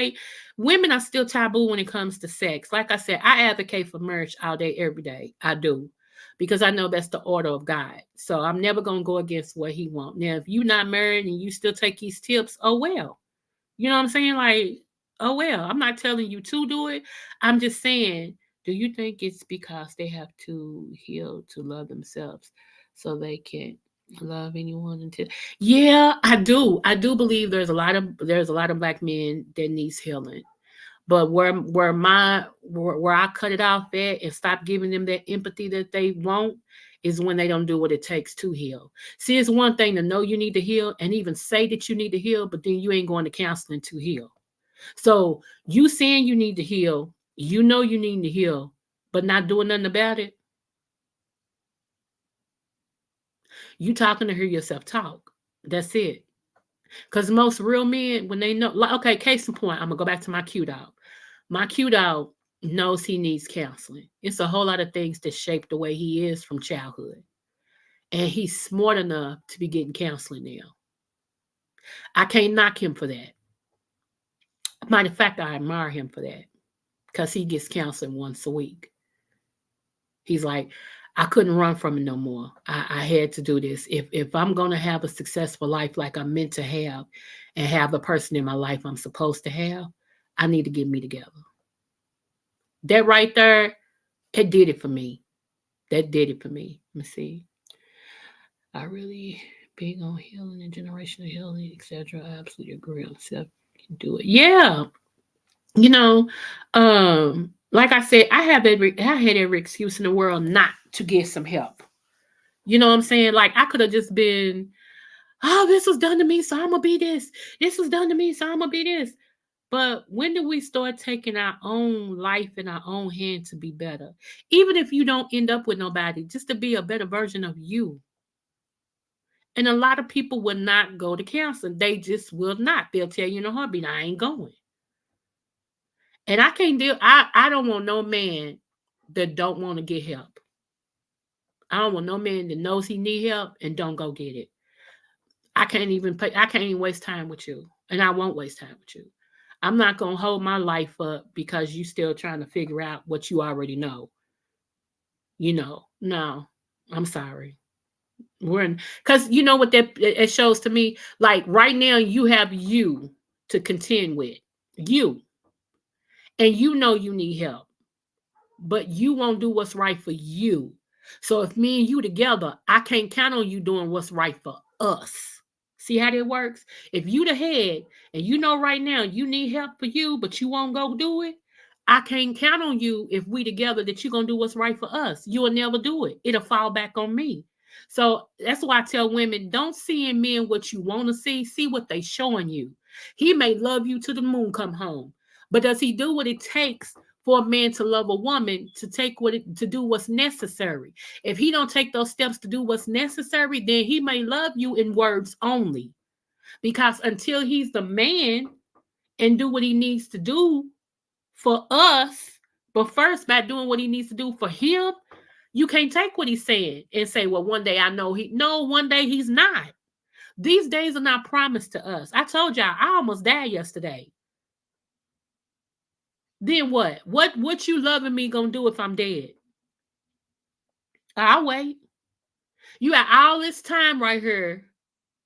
women are still taboo when it comes to sex. Like I said, I advocate for marriage all day, every day. I do. Because I know that's the order of God. So I'm never gonna go against what he wants. Now, if you're not married and you still take his tips, oh well. You know what I'm saying? Like, oh well. I'm not telling you to do it. I'm just saying, do you think it's because they have to heal to love themselves so they can love anyone until? Yeah, I do believe there's a lot of black men that needs healing. But where I cut it off at and stop giving them that empathy that they want is when they don't do what it takes to heal. See, it's one thing to know you need to heal and even say that you need to heal, but then you ain't going to counseling to heal. So you saying you need to heal, you know you need to heal, but not doing nothing about it. You talking to hear yourself talk. That's it. Because most real men, when they know, like, okay, case in point, I'm gonna go back to my cute dog. My cute dog knows he needs counseling. It's a whole lot of things that shape the way he is from childhood. And he's smart enough to be getting counseling now. I can't knock him for that. Matter of fact, I admire him for that because he gets counseling once a week. He's like, I couldn't run from it no more. I had to do this. If I'm gonna have a successful life like I'm meant to have and have the person in my life I'm supposed to have, I need to get me together. That right there, it did it for me. That did it for me. Let me see. I really big on healing and generational healing, etc. I absolutely agree on self can do it. Yeah. You know, like I said, I had every excuse in the world not to get some help. You know what I'm saying? Like I could have just been, oh, this was done to me, so I'm gonna be this. This was done to me, so I'm gonna be this. But when do we start taking our own life in our own hand to be better? Even if you don't end up with nobody, just to be a better version of you. And a lot of people will not go to counseling. They just will not. They'll tell you in a heartbeat, I ain't going. And I can't deal, I don't want no man that don't want to get help. I don't want no man that knows he need help and don't go get it. I can't even waste time with you. And I won't waste time with you. I'm not gonna hold my life up because you still trying to figure out what you already know. No, I'm sorry. We're in because you know what that it shows to me. Like right now, you have you to contend with you, and you know you need help, but you won't do what's right for you. So if me and you together, I can't count on you doing what's right for us. See how that works? If you the head and you know right now you need help for you, but you won't go do it, I can't count on you if we together that you're gonna do what's right for us. You will never do it. It'll fall back on me. So that's why I tell women, don't see in men what you want to see what they showing you. He may love you to the moon come home, but does he do what it takes for a man to love a woman to do what's necessary? If he don't take those steps to do what's necessary, then he may love you in words only. Because until he's the man and do what he needs to do for us, but first by doing what he needs to do for him, you can't take what he's saying and say, well, one day I know one day he's not. These days are not promised to us. I told y'all I almost died yesterday. Then what? What you loving me gonna do if I'm dead? I'll wait. You got all this time right here.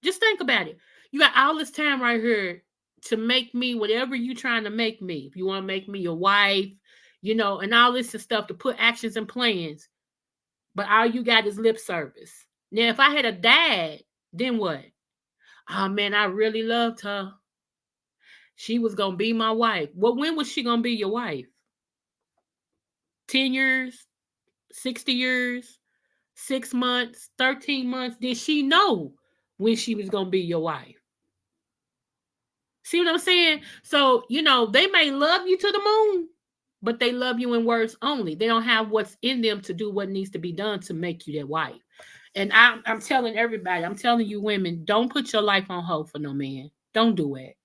Just think about it. You got all this time right here to make me whatever you trying to make me. If you want to make me your wife, and all this and stuff to put actions and plans. But all you got is lip service. Now, if I had a dad, then what? Oh man, I really loved her. She was gonna be my wife. Well, when was she gonna be your wife? 10 years, 60 years, 6 months, 13 months? Did she know when she was gonna be your wife? See what I'm saying? So, they may love you to the moon, but they love you in words only. They don't have what's in them to do what needs to be done to make you their wife. And I'm telling everybody, I'm telling you women, don't put your life on hold for no man. Don't do it.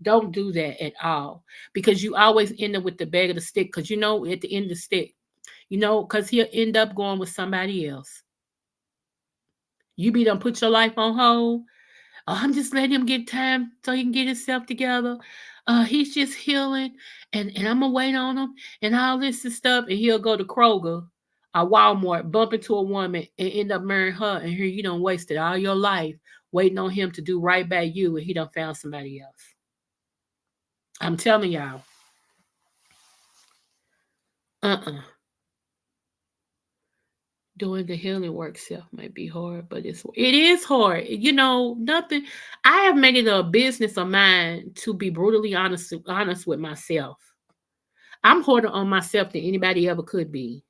Don't do that at all. Because you always end up with the bag of the stick. Because at the end of the stick, because he'll end up going with somebody else. You be done put your life on hold. Oh, I'm just letting him get time so he can get himself together. He's just healing, and I'm gonna wait on him and all this and stuff. And he'll go to Kroger or Walmart, bump into a woman, and end up marrying her. And here you done wasted all your life waiting on him to do right by you, and he done found somebody else. I'm telling y'all. Doing the healing work self might be hard, but it is hard. Nothing. I have made it a business of mine to be brutally honest with myself. I'm harder on myself than anybody ever could be.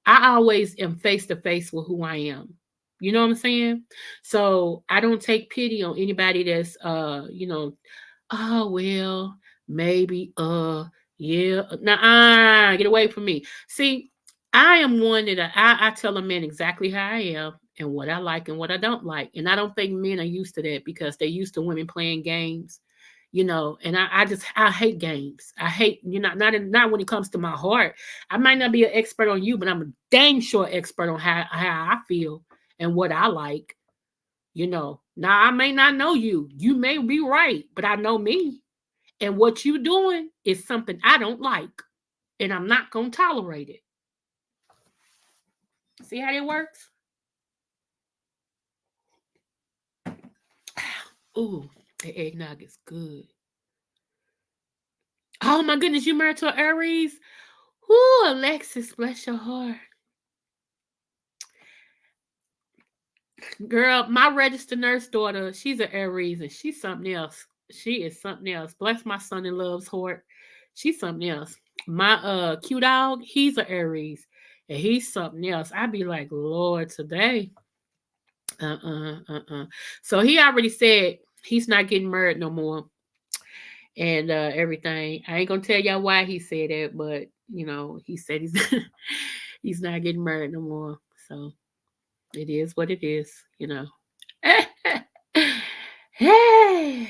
I always am face to face with who I am. You know what I'm saying? So I don't take pity on anybody that's oh well, maybe yeah. Nah, get away from me. See, I am one that I tell a man exactly how I am and what I like and what I don't like. And I don't think men are used to that because they're used to women playing games, and I hate games. I hate, not when it comes to my heart. I might not be an expert on you, but I'm a dang sure expert on how I feel and what I like. Now I may not know you. You may be right, but I know me. And what you doing is something I don't like. And I'm not gonna tolerate it. See how that works? Ooh, the eggnog is good. Oh my goodness, you married to an Aries? Ooh, Alexis, bless your heart. Girl, my registered nurse daughter, she's an Aries and she's something else. She is something else. Bless my son in love's heart. She's something else. My cute dog, he's an Aries and he's something else. I'd be like, Lord, today. So he already said he's not getting married no more. and everything. I ain't gonna tell y'all why he said that, but he said he's he's not getting married no more. So it is what it is. Hey,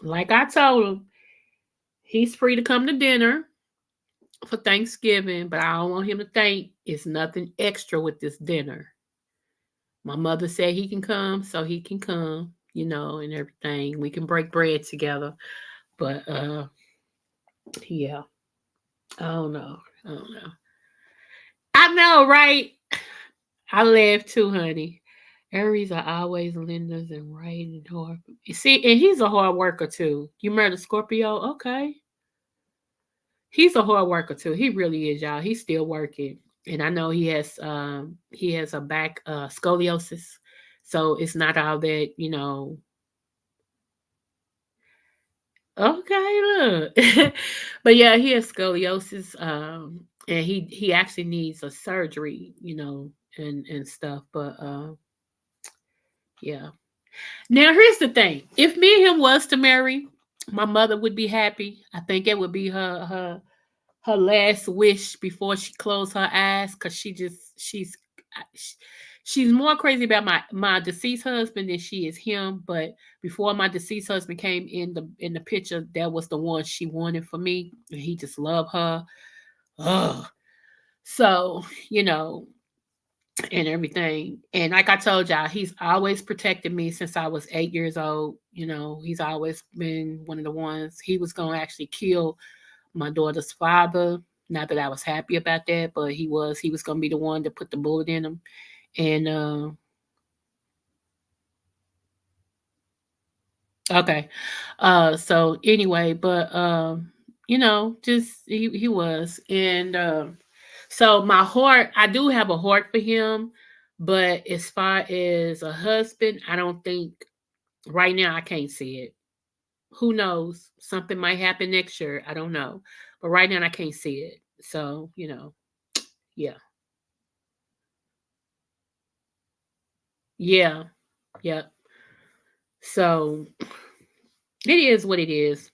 like I told him, he's free to come to dinner for Thanksgiving, but I don't want him to think it's nothing extra with this dinner. My mother said he can come, so he can come, and everything. We can break bread together. But yeah, I don't know. I don't know. I know, right? I laugh too, honey. Aries are always lenders and right and hard. See, and he's a hard worker too. You married a Scorpio? Okay. He's a hard worker too. He really is, y'all. He's still working. And I know he has a back scoliosis. So it's not all that. Okay, look. But yeah, he has scoliosis. And he actually needs a surgery, and stuff. But yeah. Now here's the thing. If me and him was to marry, my mother would be happy. I think it would be her last wish before she closed her eyes, because she's more crazy about my deceased husband than she is him. But before my deceased husband came in the picture, that was the one she wanted for me, and he just loved her. Ugh. So you know and everything. And like I told y'all, he's always protected me since I was 8 years old. He's always been one of the ones. He was going to actually kill my daughter's father. Not that I was happy about that, but he was going to be the one to put the bullet in him. And okay. So anyway, but just he was. And so my heart, I do have a heart for him, but as far as a husband, I don't think right now I can't see it. Who knows? Something might happen next year. I don't know. But right now I can't see it. So, yeah. Yeah. Yeah. So it is what it is.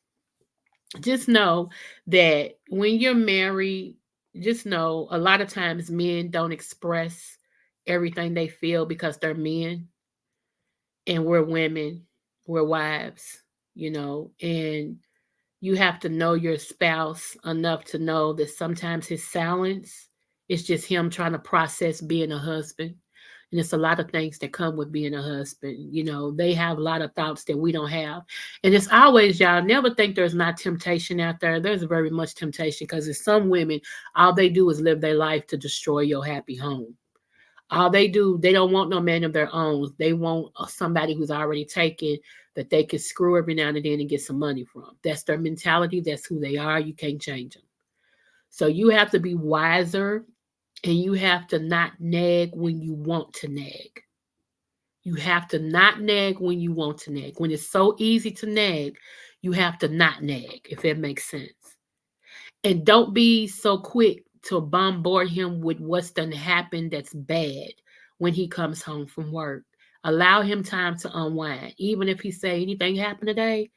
Just know that when you're married, just know a lot of times men don't express everything they feel because they're men, and we're women, we're wives, and you have to know your spouse enough to know that sometimes his silence is just him trying to process being a husband. And it's a lot of things that come with being a husband. They have a lot of thoughts that we don't have. And it's always, y'all, never think there's not temptation out there. There's very much temptation, because there's some women, all they do is live their life to destroy your happy home. All they do, they don't want no man of their own. They want somebody who's already taken, that they can screw every now and then and get some money from. That's their mentality. That's who they are. You can't change them. So you have to be wiser, and you have to not nag when you want to nag. You have to not nag when you want to nag. When it's so easy to nag, you have to not nag, if that makes sense. And don't be so quick to bombard him with what's done happened that's bad when he comes home from work. Allow him time to unwind. Even if he say anything happened today,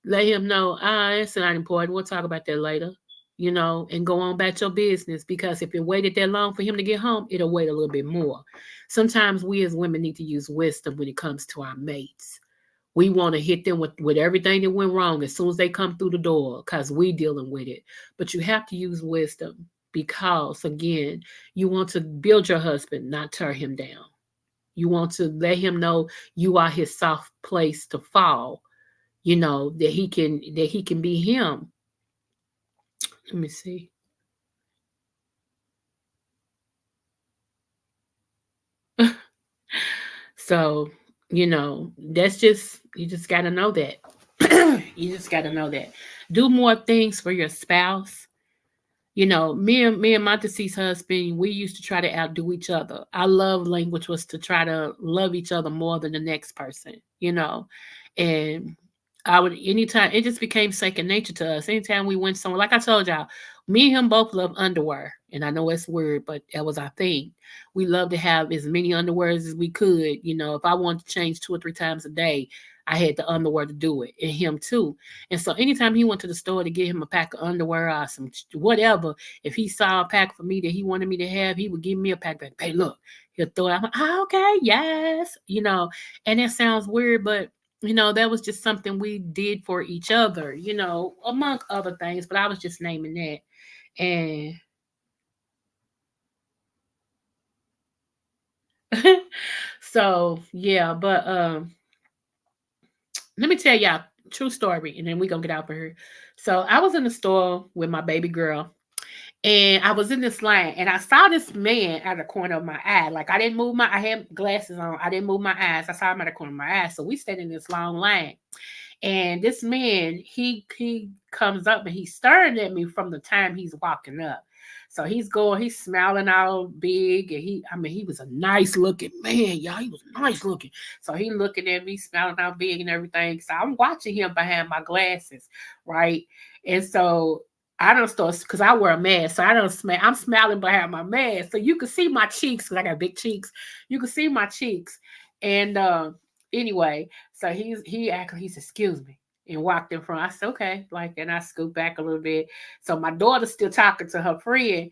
let him know, it's not important. We'll talk about that later, and go on about your business. Because if it waited that long for him to get home, it'll wait a little bit more. Sometimes we as women need to use wisdom when it comes to our mates. We want to hit them with everything that went wrong as soon as they come through the door, because we dealing with it. But you have to use wisdom, because, again, you want to build your husband, not tear him down. You want to let him know you are his soft place to fall, that he can be him. Let me see. So, that's just, you just got to know that. You just got to know that. Do more things for your spouse. Me and my deceased husband, we used to try to outdo each other. Our love language was to try to love each other more than the next person. And I would, anytime, it just became second nature to us. Anytime we went somewhere, like I told y'all, me and him both love underwear. And I know it's weird, but that was our thing. We loved to have as many underwears as we could. You know, if I wanted to change 2 or 3 times a day, I had the underwear to do it, and him too. And so anytime he went to the store to get him a pack of underwear or some whatever, if he saw a pack for me that he wanted me to have, he would give me a pack. Like, hey, look, he'll throw it. I'm like, oh, okay, yes, you know. And that sounds weird, but that was just something we did for each other, among other things. But I was just naming that. And so yeah, but let me tell y'all true story, and then we gonna get out of here. So I was in the store with my baby girl, and I was in this line, and I saw this man out of the corner of my eye. Like I had glasses on. I didn't move my eyes. I saw him out of the corner of my eye. So we stayed in this long line. And this man, he comes up and he's staring at me from the time he's walking up. So he's smiling all big, and he was a nice looking man, y'all. He was nice looking. So he looking at me, smiling all big and everything. So I'm watching him behind my glasses, right? And so I don't start because I wear a mask, so I don't smile. I'm smiling behind my mask, so you can see my cheeks because I got big cheeks. You can see my cheeks, and anyway, so he said, excuse me, and walked in front. I said, okay, like, and I scooped back a little bit. So my daughter's still talking to her friend,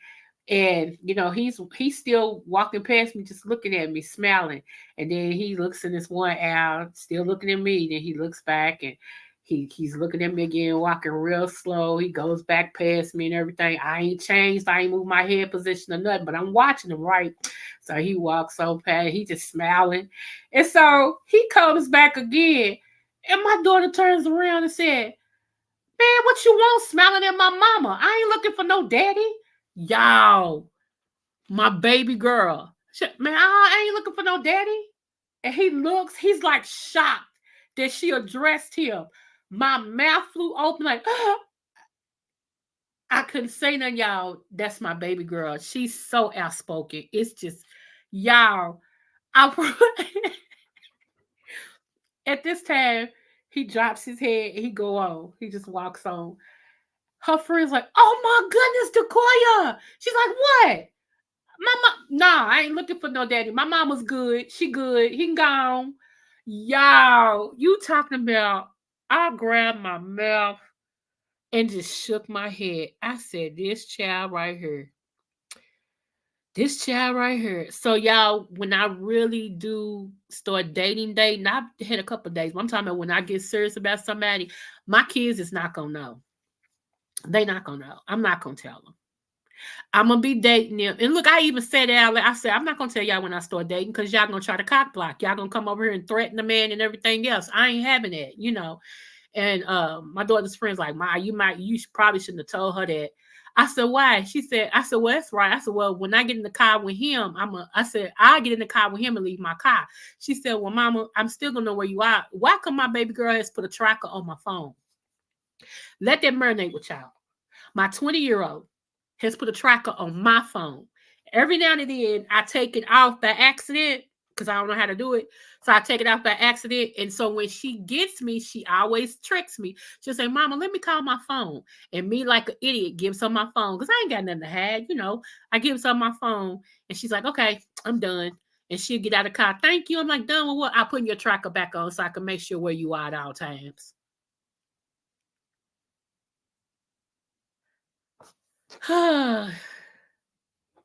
and he's still walking past me, just looking at me, smiling. And then he looks in this one eye, still looking at me. Then he looks back and he's looking at me again, walking real slow. He goes back past me and everything. I ain't changed. I ain't moved my head position or nothing, but I'm watching him, right? So he walks so past, he just smiling. And so he comes back again. And my daughter turns around and said, man, what you want smiling at my mama? I ain't looking for no daddy. Y'all, my baby girl. Man, I ain't looking for no daddy. And he's like shocked that she addressed him. My mouth flew open like, I couldn't say nothing, y'all. That's my baby girl. She's so outspoken. It's just, y'all, at this time, he drops his head and he go on. He just walks on. Her friend's like, oh my goodness, Decoya. She's like, what? Mama, nah, I ain't looking for no daddy. My mama's good. She good. He gone. Y'all, you talking about, I grabbed my mouth and just shook my head. I said, this child right here. This child right here. So y'all, when I really do start dating, I've had a couple of days. But I'm talking about when I get serious about somebody, my kids is not gonna know. They not gonna know. I'm not gonna tell them. I'm gonna be dating them. And look, I even said that. I said I'm not gonna tell y'all when I start dating because y'all gonna try to cock block. Y'all gonna come over here and threaten the man and everything else. I ain't having that. And my daughter's friends like, Ma, you probably shouldn't have told her that. I said, why? I said, well, that's right. I said, well, when I get in the car with him, I get in the car with him and leave my car. She said, well, Mama, I'm still gonna know where you are. Why come my baby girl has put a tracker on my phone? Let that marinate with y'all. My 20-year-old has put a tracker on my phone. Every now and then, I take it off by accident because I don't know how to do it. So I take it off by accident. And so when she gets me, she always tricks me. She'll say, Mama, let me call my phone. And me, like an idiot, gives her my phone because I ain't got nothing to hide. I give her my phone. And she's like, okay, I'm done. And she'll get out of the car. Thank you. I'm like, done with what? I'm putting your tracker back on so I can make sure where you are at all times.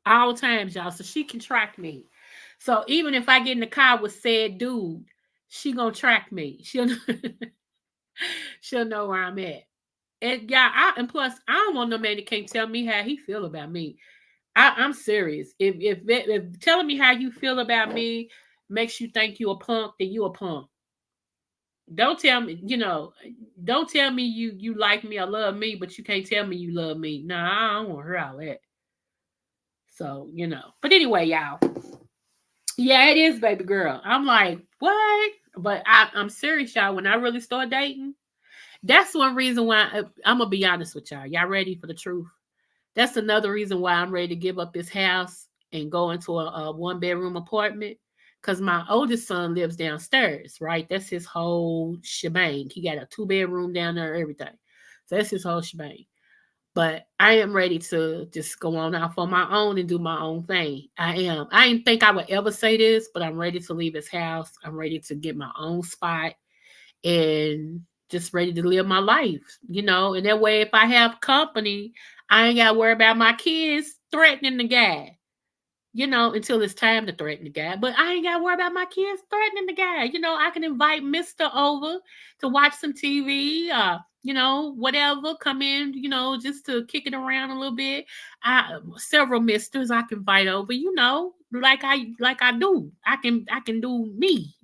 All times, y'all. So she can track me. So even if I get in the car with said dude, she gonna track me. She'll know where I'm at. And yeah, and plus I don't want no man that can't tell me how he feel about me. I'm serious. If telling me how you feel about me makes you think you a punk, then you a punk. Don't tell me, don't tell me you like me or love me, but you can't tell me you love me. Nah, I don't want to hear all that. So, But anyway, y'all. Yeah, it is, baby girl. I'm like, what? But I'm serious, y'all. When I really start dating, that's one reason why I'm going to be honest with y'all. Y'all ready for the truth? That's another reason why I'm ready to give up this house and go into a one-bedroom apartment. Because my oldest son lives downstairs, right? That's his whole shebang. He got a 2-bedroom down there, everything. So that's his whole shebang. But I am ready to just go on out for my own and do my own thing. I am. I didn't think I would ever say this, but I'm ready to leave his house. I'm ready to get my own spot and just ready to live my life, And that way, if I have company, I ain't got to worry about my kids threatening the guy, until it's time to threaten the guy. But I ain't got to worry about my kids threatening the guy. I can invite Mr. over to watch some TV, whatever, come in, just to kick it around a little bit. Several misters I can invite over, like I do. I can do me,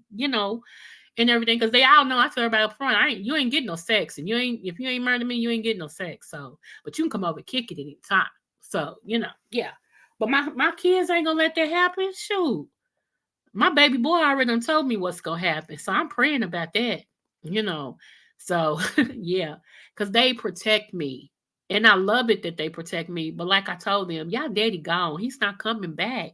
and everything, because they all know. I tell everybody up front, you ain't getting no sex, and if you ain't murder me, you ain't getting no sex. So, but you can come over and kick it at any time. So, yeah. But my kids ain't gonna let that happen. Shoot, my baby boy already done told me what's gonna happen, so I'm praying about that. So yeah, because they protect me, and I love it that they protect me. But like I told them, y'all daddy gone. He's not coming back.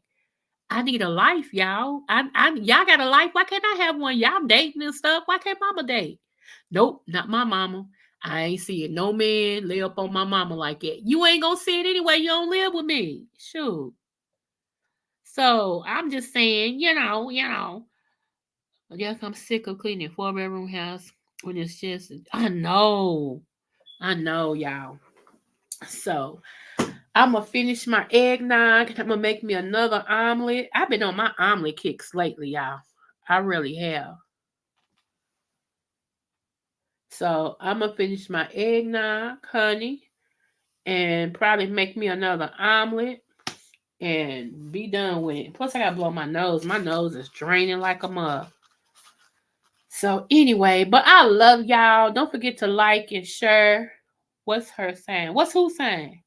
I need a life, y'all. Y'all got a life. Why can't I have one? Y'all dating and stuff. Why can't mama date? Nope, not my mama. I ain't seeing no man lay up on my mama like that. You ain't gonna see it anyway. You don't live with me. Shoot. So I'm just saying, I guess I'm sick of cleaning 4-bedroom house when it's just I know, y'all. So I'm gonna finish my eggnog. I'm gonna make me another omelet. I've been on my omelet kicks lately, y'all. I really have. So I'm gonna finish my eggnog, honey, and probably make me another omelet and be done with it. Plus, I gotta blow my nose. My nose is draining like a mug. So anyway, but I love y'all. Don't forget to like and share. What's her saying? What's who saying?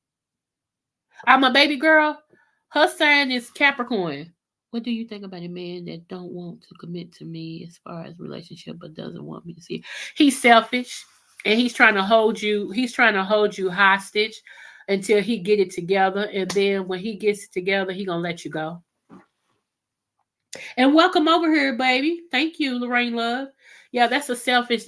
I'm a baby girl. Her sign is Capricorn. What do you think about a man that don't want to commit to me as far as relationship, but doesn't want me to see? He's selfish, and he's trying to hold you. He's trying to hold you hostage until he get it together, and then when he gets it together, he gonna let you go. And welcome over here, baby. Thank you, Lorraine Love. Yeah, that's a selfish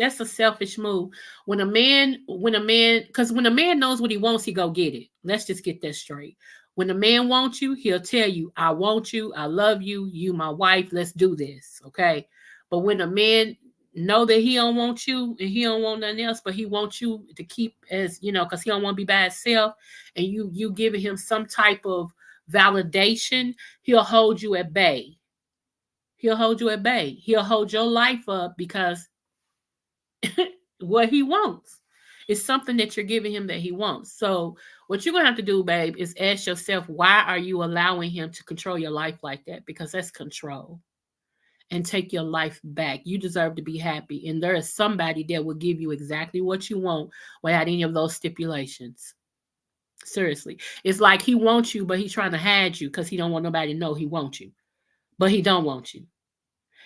move. Because when a man knows what he wants, he go get it. Let's just get that straight. When a man wants you, he'll tell you, I want you, I love you, you my wife, let's do this. Okay. But when a man know that he don't want you and he don't want nothing else, but he wants you to keep as, because he don't want to be by himself, and you giving him some type of validation, he'll hold you at bay. He'll hold you at bay. He'll hold your life up because what he wants is something that you're giving him that he wants. So what you're going to have to do, babe, is ask yourself, why are you allowing him to control your life like that? Because that's control. And take your life back. You deserve to be happy. And there is somebody that will give you exactly what you want without any of those stipulations. Seriously. It's like he wants you, but he's trying to hide you because he don't want nobody to know he wants you. But he don't want you.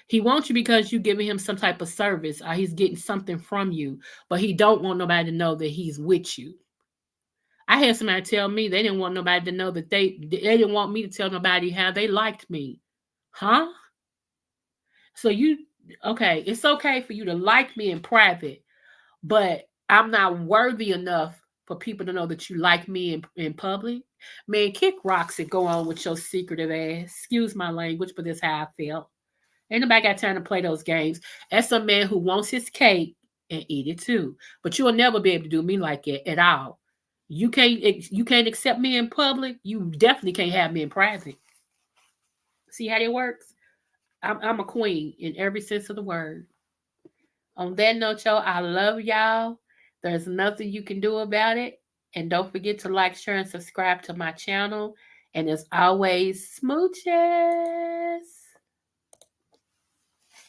He wants you because you're giving him some type of service, or he's getting something from you, but he don't want nobody to know that he's with you. I had somebody tell me they didn't want nobody to know that they didn't want me to tell nobody how they liked me. Huh? So okay, it's okay for you to like me in private, but I'm not worthy enough for people to know that you like me in public. Man, kick rocks and go on with your secretive ass. Excuse my language, but that's how I felt. Ain't nobody got time to play those games. That's a man who wants his cake and eat it too. But you'll never be able to do me like that at all. You can't accept me in public. You definitely can't have me in private. See how that works? I'm a queen in every sense of the word. On that note, y'all, I love y'all. There's nothing you can do about it. And don't forget to like, share, and subscribe to my channel. And as always, smooches.